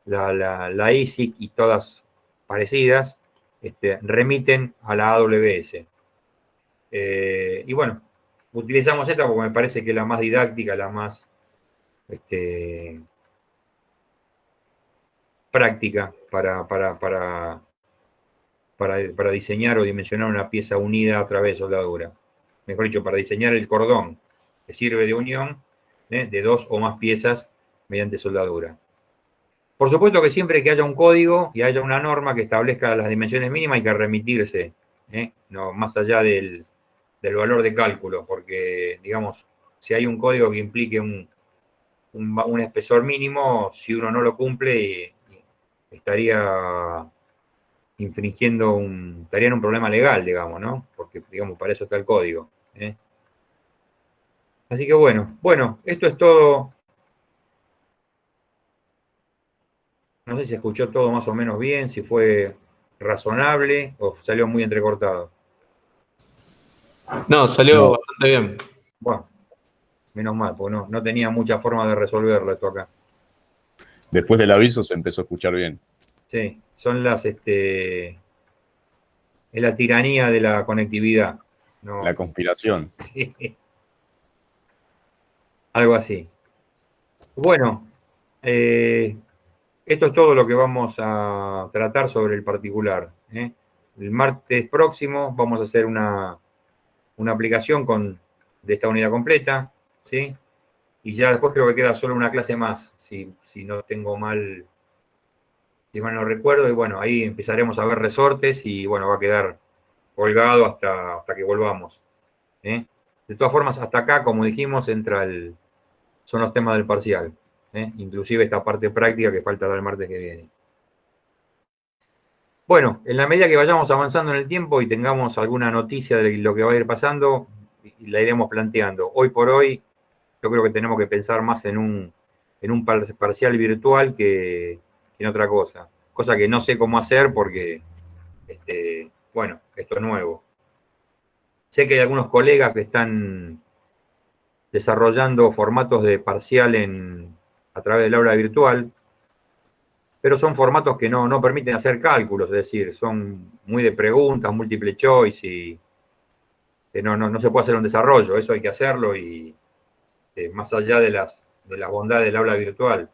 la ISIC y todas parecidas, remiten a la AWS. Y bueno, utilizamos esta porque me parece que es la más didáctica, la más práctica para diseñar o dimensionar una pieza unida a través de soldadura. Mejor dicho, para diseñar el cordón que sirve de unión de dos o más piezas mediante soldadura. Por supuesto que siempre que haya un código y haya una norma que establezca las dimensiones mínimas, hay que remitirse, no, más allá del valor de cálculo, porque, digamos, si hay un código que implique un espesor mínimo, si uno no lo cumple, estaría infringiendo estaría en un problema legal, digamos, ¿no? Porque, digamos, para eso está el código. Así que bueno, esto es todo. No sé si se escuchó todo más o menos bien, si fue razonable o salió muy entrecortado.
No, salió bastante bien.
Bueno, menos mal, porque no tenía mucha forma de resolverlo esto acá.
Después del aviso se empezó a escuchar bien.
Sí, son es la tiranía de la conectividad. ¿No?
La conspiración.
Sí. Algo así. Bueno, esto es todo lo que vamos a tratar sobre el particular. El martes próximo vamos a hacer una aplicación de esta unidad completa, ¿sí? Y ya después creo que queda solo una clase más, si no tengo mal, si mal no recuerdo, y bueno, ahí empezaremos a ver resortes y bueno, va a quedar colgado hasta que volvamos. De todas formas, hasta acá, como dijimos, son los temas del parcial, inclusive esta parte práctica que falta dar el martes que viene. Bueno, en la medida que vayamos avanzando en el tiempo y tengamos alguna noticia de lo que va a ir pasando, la iremos planteando. Hoy por hoy, yo creo que tenemos que pensar más en un parcial virtual que en otra cosa. Cosa que no sé cómo hacer porque, bueno, esto es nuevo. Sé que hay algunos colegas que están desarrollando formatos de parcial a través del aula virtual, pero son formatos que no permiten hacer cálculos, es decir, son muy de preguntas, múltiple choice, y no se puede hacer un desarrollo, eso hay que hacerlo, y más allá de las bondades del aula virtual,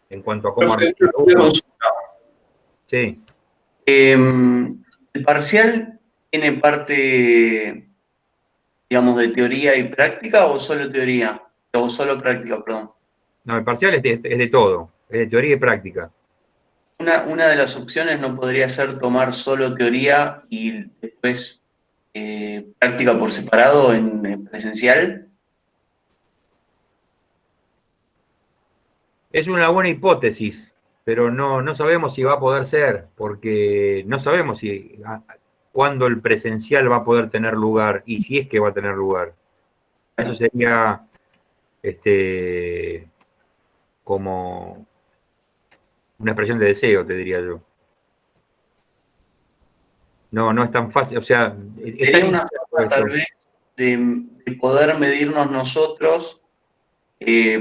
en cuanto a cómo...
Perfecto, una consulta.
Sí.
¿El parcial tiene parte, digamos, de teoría y práctica o solo teoría? O solo práctica, perdón.
No, el parcial es de todo, es de teoría y práctica.
Una de las opciones no podría ser tomar solo teoría y después práctica por separado en presencial.
Es una buena hipótesis, pero no sabemos si va a poder ser, porque no sabemos cuándo el presencial va a poder tener lugar, y si es que va a tener lugar. Eso sería como una expresión de deseo, te diría yo. No es tan fácil, o sea...
Sería una forma tal vez de poder medirnos nosotros,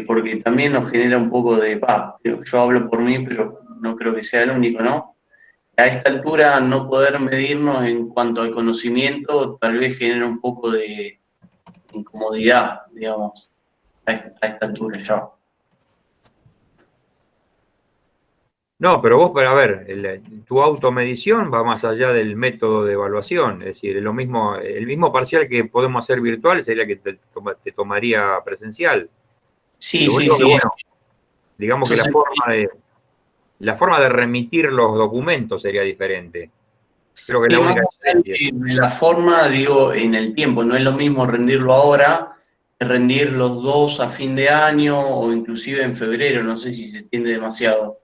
porque también nos genera un poco de paz. Yo hablo por mí, pero no creo que sea el único, ¿no? A esta altura no poder medirnos en cuanto al conocimiento tal vez genera un poco de incomodidad, digamos, a esta altura ya.
No, pero vos, a ver, tu automedición va más allá del método de evaluación, es decir, el mismo parcial que podemos hacer virtual sería que te tomaría presencial.
Sí,
Lo
sí,
único
sí.
que, bueno, digamos que
Eso
la forma de remitir los documentos sería diferente. Creo que es
y
la
más
única
allá
diferencia.
de la forma, digo, en el tiempo, no es lo mismo rendirlo ahora que rendir los dos a fin de año o inclusive en febrero, no sé si se extiende demasiado.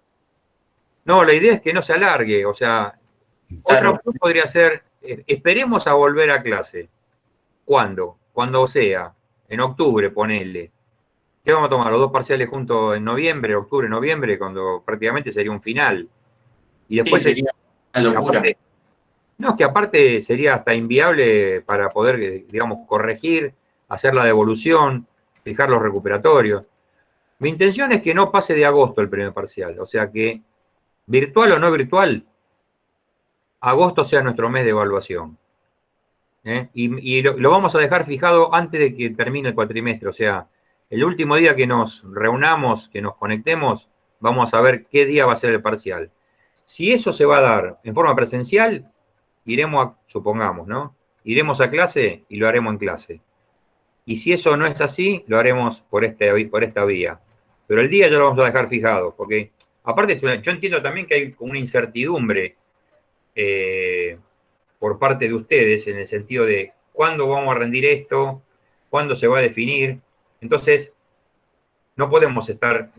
No, la idea es que no se alargue, o sea, otra
Claro.
opción podría ser, esperemos a volver a clase. ¿Cuándo? Cuando sea, en octubre, ponele. ¿Qué vamos a tomar? ¿Los dos parciales juntos en noviembre, octubre, noviembre, cuando prácticamente sería un final? Y
Sí,
después,
sería una locura.
aparte, no, es que aparte sería hasta inviable para poder, digamos, corregir, hacer la devolución, fijar los recuperatorios. Mi intención es que no pase de agosto el primer parcial, o sea que, virtual o no virtual, agosto sea nuestro mes de evaluación. Y lo vamos a dejar fijado antes de que termine el cuatrimestre, o sea, el último día que nos reunamos, que nos conectemos, vamos a ver qué día va a ser el parcial. Si eso se va a dar en forma presencial, supongamos, ¿no? Iremos a clase y lo haremos en clase. Y si eso no es así, lo haremos por esta vía. Pero el día ya lo vamos a dejar fijado, porque aparte yo entiendo también que hay una incertidumbre por parte de ustedes en el sentido de cuándo vamos a rendir esto, cuándo se va a definir. Entonces, no podemos estar,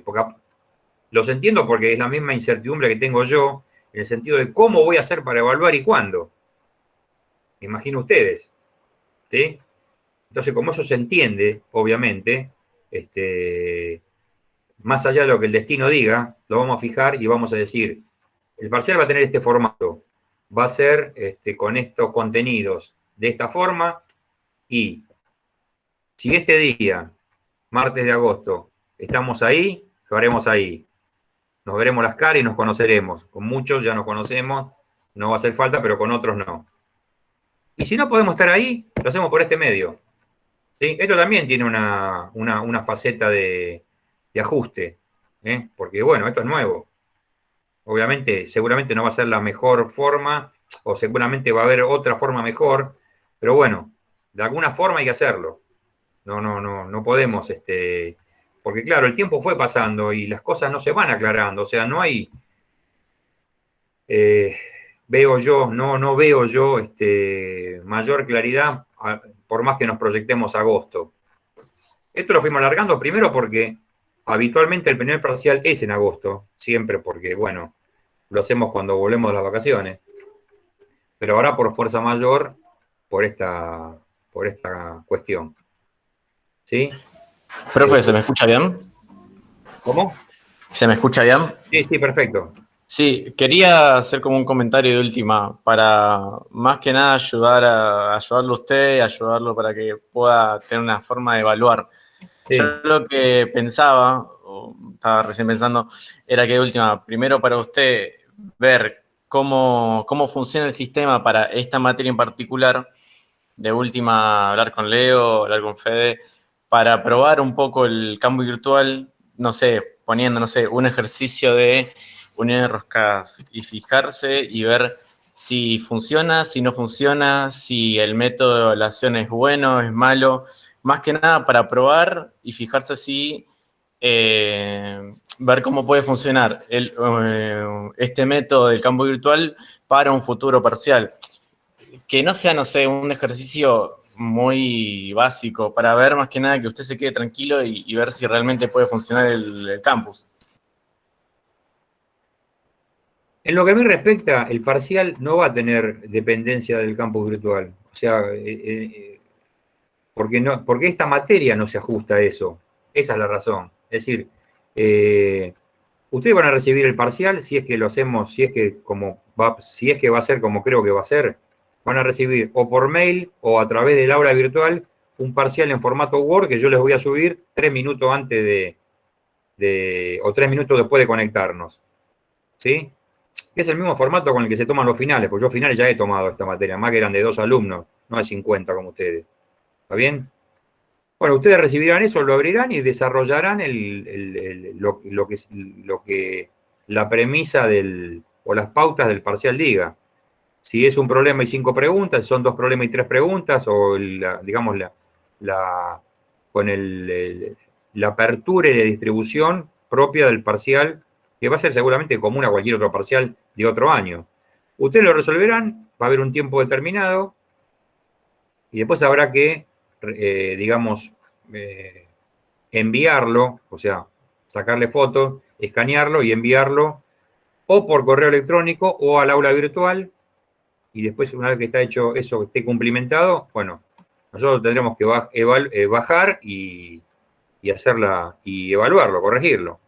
porque los entiendo porque es la misma incertidumbre que tengo yo, en el sentido de cómo voy a hacer para evaluar y cuándo. Me imagino ustedes. ¿Sí? Entonces, como eso se entiende, obviamente, más allá de lo que el destino diga, lo vamos a fijar y vamos a decir, el parcial va a tener este formato, va a ser con estos contenidos de esta forma, y si este día, martes de agosto, estamos ahí, lo haremos ahí. Nos veremos las caras y nos conoceremos. Con muchos ya nos conocemos, no va a hacer falta, pero con otros no. Y si no podemos estar ahí, lo hacemos por este medio. ¿Sí? Esto también tiene una faceta de ajuste, porque bueno, esto es nuevo. Obviamente, seguramente no va a ser la mejor forma, o seguramente va a haber otra forma mejor, pero bueno, de alguna forma hay que hacerlo. No podemos, porque claro, el tiempo fue pasando y las cosas no se van aclarando, o sea, no hay, no veo yo mayor claridad por más que nos proyectemos a agosto. Esto lo fuimos alargando primero porque habitualmente el primer parcial es en agosto, siempre porque, bueno, lo hacemos cuando volvemos de las vacaciones, pero ahora por fuerza mayor, por esta cuestión. ¿Sí?
Profe, ¿se me escucha bien?
¿Cómo?
¿Se me escucha bien?
Sí, perfecto.
Sí, quería hacer como un comentario de última para más que nada ayudarlo a usted, ayudarlo para que pueda tener una forma de evaluar.
Sí.
Yo lo que pensaba, o estaba recién pensando, era que de última, primero para usted ver cómo funciona el sistema para esta materia en particular, de última hablar con Leo, hablar con Fede, para probar un poco el campo virtual, no sé, poniendo, no sé, un ejercicio de unidades roscadas y fijarse y ver si funciona, si no funciona, si el método de evaluación es bueno, es malo, más que nada para probar y fijarse si ver cómo puede funcionar este método del campo virtual para un futuro parcial. Que no sea, no sé, un ejercicio muy básico para ver más que nada que usted se quede tranquilo y ver si realmente puede funcionar el campus.
En lo que a mí respecta, el parcial no va a tener dependencia del campus virtual. O sea, porque esta materia no se ajusta a eso. Esa es la razón. Es decir, ustedes van a recibir el parcial si es que lo hacemos, si es que va a ser como creo que va a ser, van a recibir o por mail o a través del aula virtual un parcial en formato Word que yo les voy a subir 3 minutos antes o 3 minutos después de conectarnos. ¿Sí? Es el mismo formato con el que se toman los finales, porque yo finales ya he tomado esta materia, más que eran de 2 alumnos, no de 50 como ustedes. ¿Está bien? Bueno, ustedes recibirán eso, lo abrirán y desarrollarán lo que la premisa o las pautas del parcial diga. Si es un problema y 5 preguntas, son 2 problemas y 3 preguntas, o digamos con la apertura y la distribución propia del parcial, que va a ser seguramente común a cualquier otro parcial de otro año. Ustedes lo resolverán, va a haber un tiempo determinado, y después habrá que, digamos, enviarlo, o sea, sacarle fotos, escanearlo y enviarlo o por correo electrónico o al aula virtual, y después, una vez que está hecho eso, que esté cumplimentado, bueno, nosotros tendremos que bajar y hacerla, y evaluarlo, corregirlo.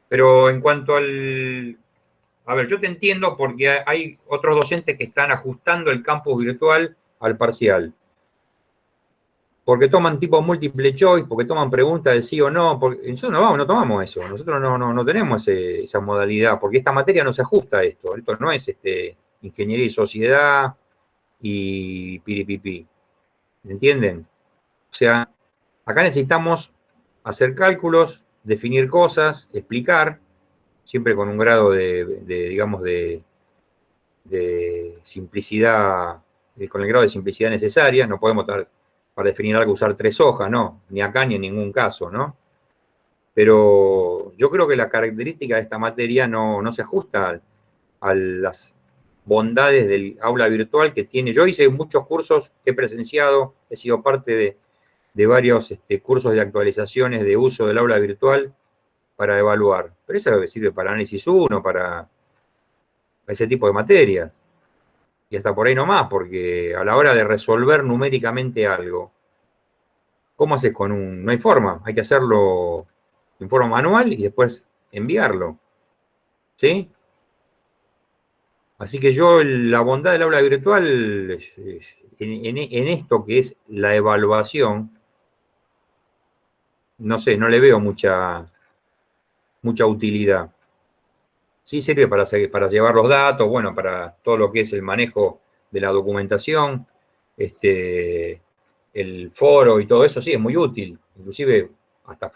Pero en cuanto a ver, yo te entiendo porque hay otros docentes que están ajustando el campus virtual al parcial. Porque toman tipo múltiple choice, porque toman preguntas de sí o no. Porque nosotros no tomamos eso. Nosotros no tenemos esa modalidad, porque esta materia no se ajusta a esto. Esto no es ingeniería y sociedad y piripipi. ¿Entienden? O sea, acá necesitamos hacer cálculos, definir cosas, explicar, siempre con un grado digamos, de simplicidad, con el grado de simplicidad necesaria. No podemos para definir algo usar 3 hojas, no, ni acá ni en ningún caso, ¿no? Pero yo creo que la característica de esta materia no se ajusta a las bondades del aula virtual que tiene. Yo hice muchos cursos, he presenciado, he sido parte de varios cursos de actualizaciones de uso del aula virtual para evaluar. Pero eso sirve para análisis 1, para ese tipo de materias. Y hasta por ahí nomás, porque a la hora de resolver numéricamente algo, ¿cómo haces no hay forma? Hay que hacerlo en forma manual y después enviarlo. ¿Sí? Así que yo, la bondad del aula virtual, en esto que es la evaluación, no sé, no le veo mucha utilidad. Sí sirve para llevar los datos, bueno, para todo lo que es el manejo de la documentación, el foro y todo eso, sí, es muy útil, inclusive hasta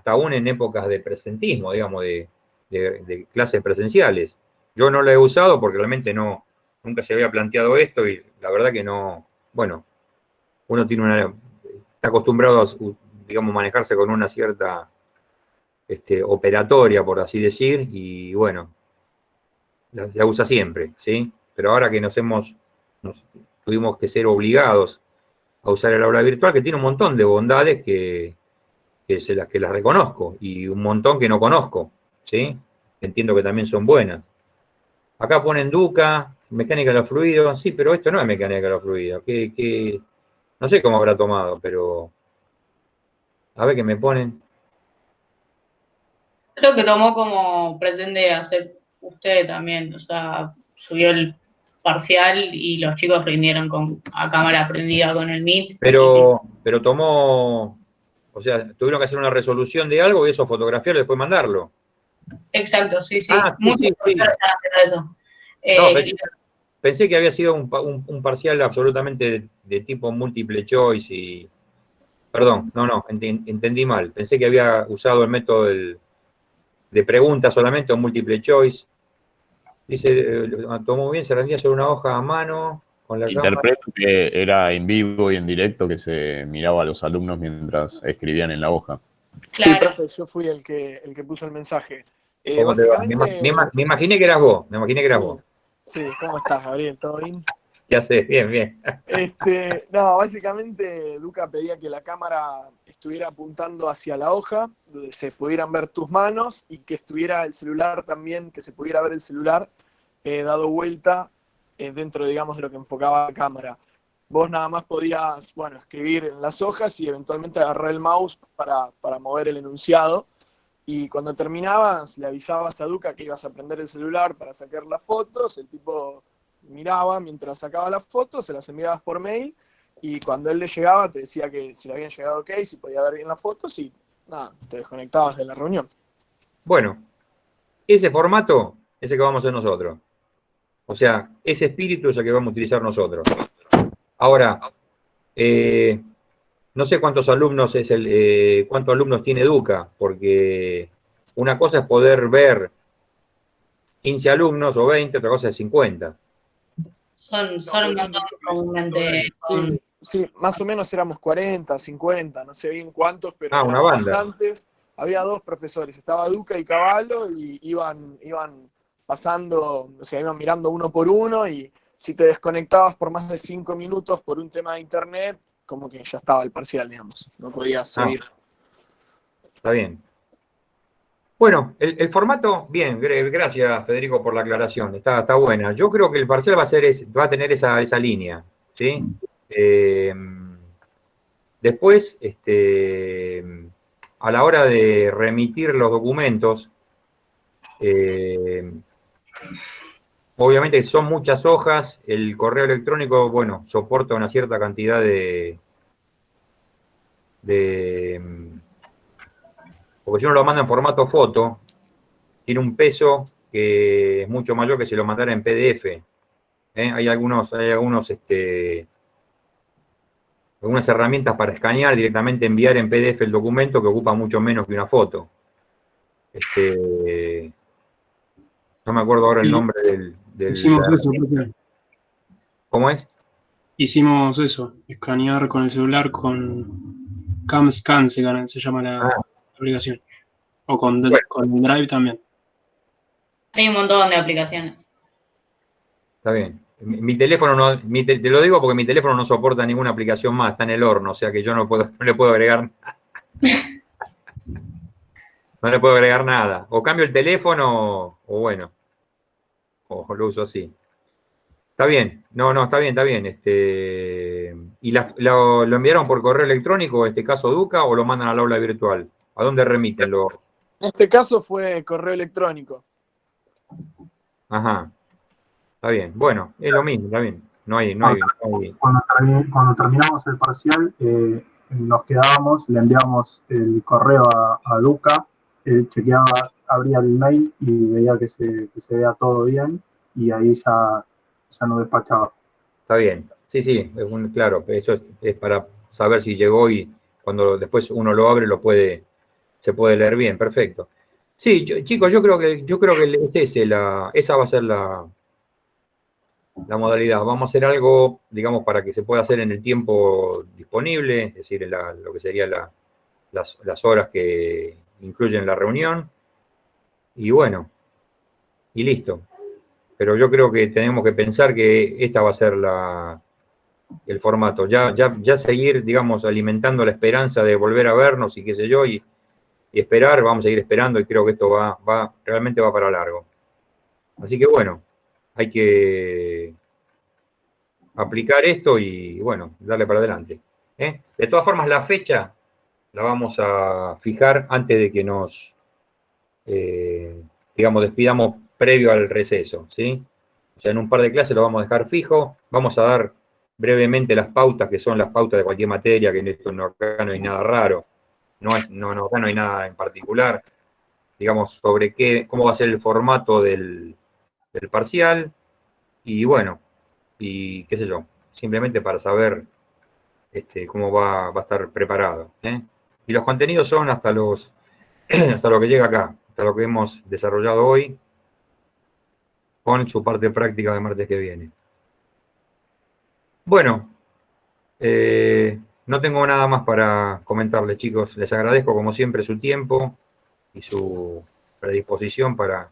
aún en épocas de presentismo, digamos, de clases presenciales. Yo no lo he usado porque realmente nunca se había planteado esto y la verdad que no, bueno, uno está acostumbrado a, digamos, manejarse con una cierta operatoria, por así decir, y bueno, la usa siempre, ¿sí? Pero ahora que tuvimos que ser obligados a usar el aula virtual, que tiene un montón de bondades que las reconozco, y un montón que no conozco, ¿sí? Entiendo que también son buenas. Acá ponen Duca, mecánica de los fluidos, sí, pero esto no es mecánica de los fluidos, no sé cómo habrá tomado, pero a ver qué me ponen.
Creo que tomó como pretende hacer usted también, o sea, subió el parcial y los chicos rindieron a cámara prendida con el Meet.
Pero tomó, o sea, tuvieron que hacer una resolución de algo y eso fotografiarlo y después mandarlo.
Exacto, sí.
Ah, sí,
Muchos
sí.
profesores están haciendo eso.
No, pensé que había sido un parcial absolutamente de tipo múltiple choice y... Perdón, no, entendí mal. Pensé que había usado el método de pregunta solamente o múltiple choice. Dice, tomó bien, se rendía sobre una hoja a mano, con la cámara.
Interpreto que era en vivo y en directo que se miraba a los alumnos mientras escribían en la hoja.
Sí,
Claro.
profe, yo fui el que puso el mensaje.
¿Cómo te va?
Básicamente...
Me imaginé que eras vos, me imaginé que eras vos.
Sí, ¿cómo estás, Gabriel? ¿Todo bien?
Ya sé, bien.
No, básicamente Duca pedía que la cámara estuviera apuntando hacia la hoja, donde se pudieran ver tus manos y que estuviera el celular también, que se pudiera ver el celular dado vuelta dentro, digamos, de lo que enfocaba la cámara. Vos nada más podías, bueno, escribir en las hojas y eventualmente agarrar el mouse para mover el enunciado. Y cuando terminabas, le avisabas a Duca que ibas a prender el celular para sacar las fotos, el tipo miraba mientras sacaba las fotos, se las enviabas por mail, y cuando él le llegaba te decía que si le habían llegado ok, si podía ver bien las fotos, y nada, te desconectabas de la reunión.
Bueno, ese formato es el que vamos a hacer nosotros. O sea, ese espíritu es el que vamos a utilizar nosotros. Ahora, no sé cuántos alumnos cuántos alumnos tiene Duca, porque una cosa es poder ver 15 alumnos o 20, otra cosa es 50.
Son un montón comúnmente.
Sí, más o menos éramos 40, 50, no sé bien cuántos, pero
una
eran
banda.
bastantes. Había dos profesores, estaba Duca y Cavallo, y iban pasando, o sea, iban mirando uno por uno, y si te desconectabas por más de 5 minutos por un tema de internet, como que ya estaba el parcial, digamos, no podías seguir.
Está bien. Bueno, el formato, bien, gracias Federico por la aclaración, está buena. Yo creo que el parcial va a tener esa línea, ¿sí? Después, a la hora de remitir los documentos, obviamente son muchas hojas, el correo electrónico, bueno, soporta una cierta cantidad porque si uno lo manda en formato foto, tiene un peso que es mucho mayor que si lo mandara en PDF. Hay algunas herramientas para escanear, directamente enviar en PDF el documento que ocupa mucho menos que una foto. No me acuerdo ahora el nombre del
Hicimos eso, profe.
¿Cómo es?
Hicimos eso, escanear con el celular con CamScan se llama la aplicación. O con Drive también.
Hay un montón de aplicaciones.
Está bien. Mi teléfono no, te lo digo porque mi teléfono no soporta ninguna aplicación más, está en el horno, o sea que yo no le puedo agregar no le puedo agregar nada. O cambio el teléfono, o bueno, o lo uso así. Está bien, no, está bien. ¿Y lo enviaron por correo electrónico, en este caso Duca, o lo mandan al aula virtual? ¿A dónde remiten?
En este caso fue correo electrónico.
Ajá. Está bien. Bueno, es lo mismo, está bien. No hay.
Cuando terminamos el parcial, nos quedábamos, le enviamos el correo a Duca, él chequeaba, abría el mail y veía que se vea todo bien, y ahí ya nos despachaba.
Está bien. Sí, claro, eso es para saber si llegó, y cuando después uno lo abre se puede leer bien, perfecto. Sí, chicos, yo creo que esa va a ser la modalidad. Vamos a hacer algo, digamos, para que se pueda hacer en el tiempo disponible, es decir, lo que serían las horas que incluyen la reunión, y bueno, y listo. Pero yo creo que tenemos que pensar que esta va a ser el formato. Ya seguir, digamos, alimentando la esperanza de volver a vernos y qué sé yo, y esperar, vamos a seguir esperando, y creo que esto realmente va para largo. Así que bueno, hay que aplicar esto y bueno, darle para adelante. De todas formas, la fecha la vamos a fijar antes de que nos digamos, despidamos previo al receso, ¿sí? O sea, en un par de clases lo vamos a dejar fijo, vamos a dar brevemente las pautas, que son las pautas de cualquier materia, que en esto acá no hay nada raro, acá no hay nada en particular, digamos, sobre cómo va a ser el formato del parcial, y bueno, y qué sé yo, simplemente para saber cómo va a estar preparado, ¿eh? Y los contenidos son hasta lo que llega acá, hasta lo que hemos desarrollado hoy, con su parte práctica de martes que viene. Bueno, no tengo nada más para comentarles, chicos. Les agradezco, como siempre, su tiempo y su predisposición para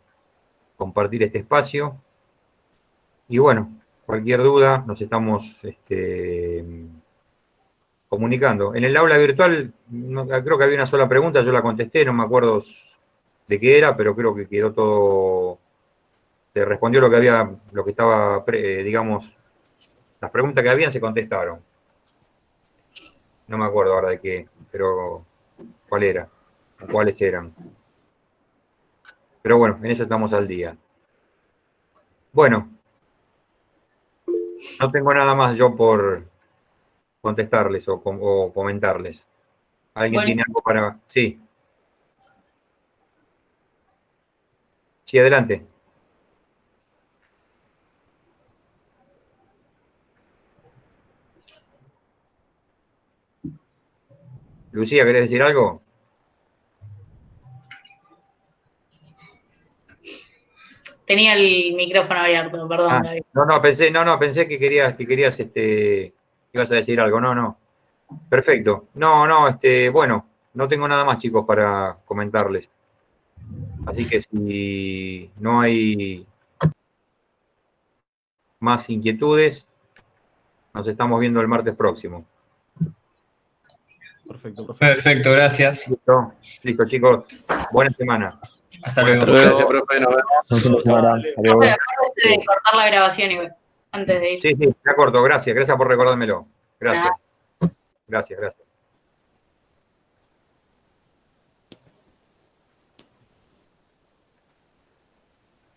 compartir este espacio. Y bueno, cualquier duda nos estamos comunicando. En el aula virtual, creo que había una sola pregunta, yo la contesté, no me acuerdo de qué era, pero creo que quedó todo, se respondió lo que estaba, digamos, las preguntas que habían se contestaron. No me acuerdo ahora de qué, pero cuál era, o cuáles eran. Pero bueno, en eso estamos al día. Bueno, no tengo nada más yo por contestarles o comentarles. ¿Alguien tiene algo para...? Sí. Sí, adelante. Lucía, ¿querés decir algo?
Tenía el micrófono abierto, perdón, David.
Pensé que querías ibas a decir algo. No. Perfecto. Bueno, no tengo nada más, chicos, para comentarles. Así que si no hay más inquietudes, nos estamos viendo el martes próximo.
Perfecto, gracias.
Listo, chicos. Buena semana.
Hasta luego.
Gracias, profe. Nos vemos.
Acuérdate de cortar la grabación igual, antes de ir.
Sí, ya corto. Gracias por recordármelo. Gracias. Gracias.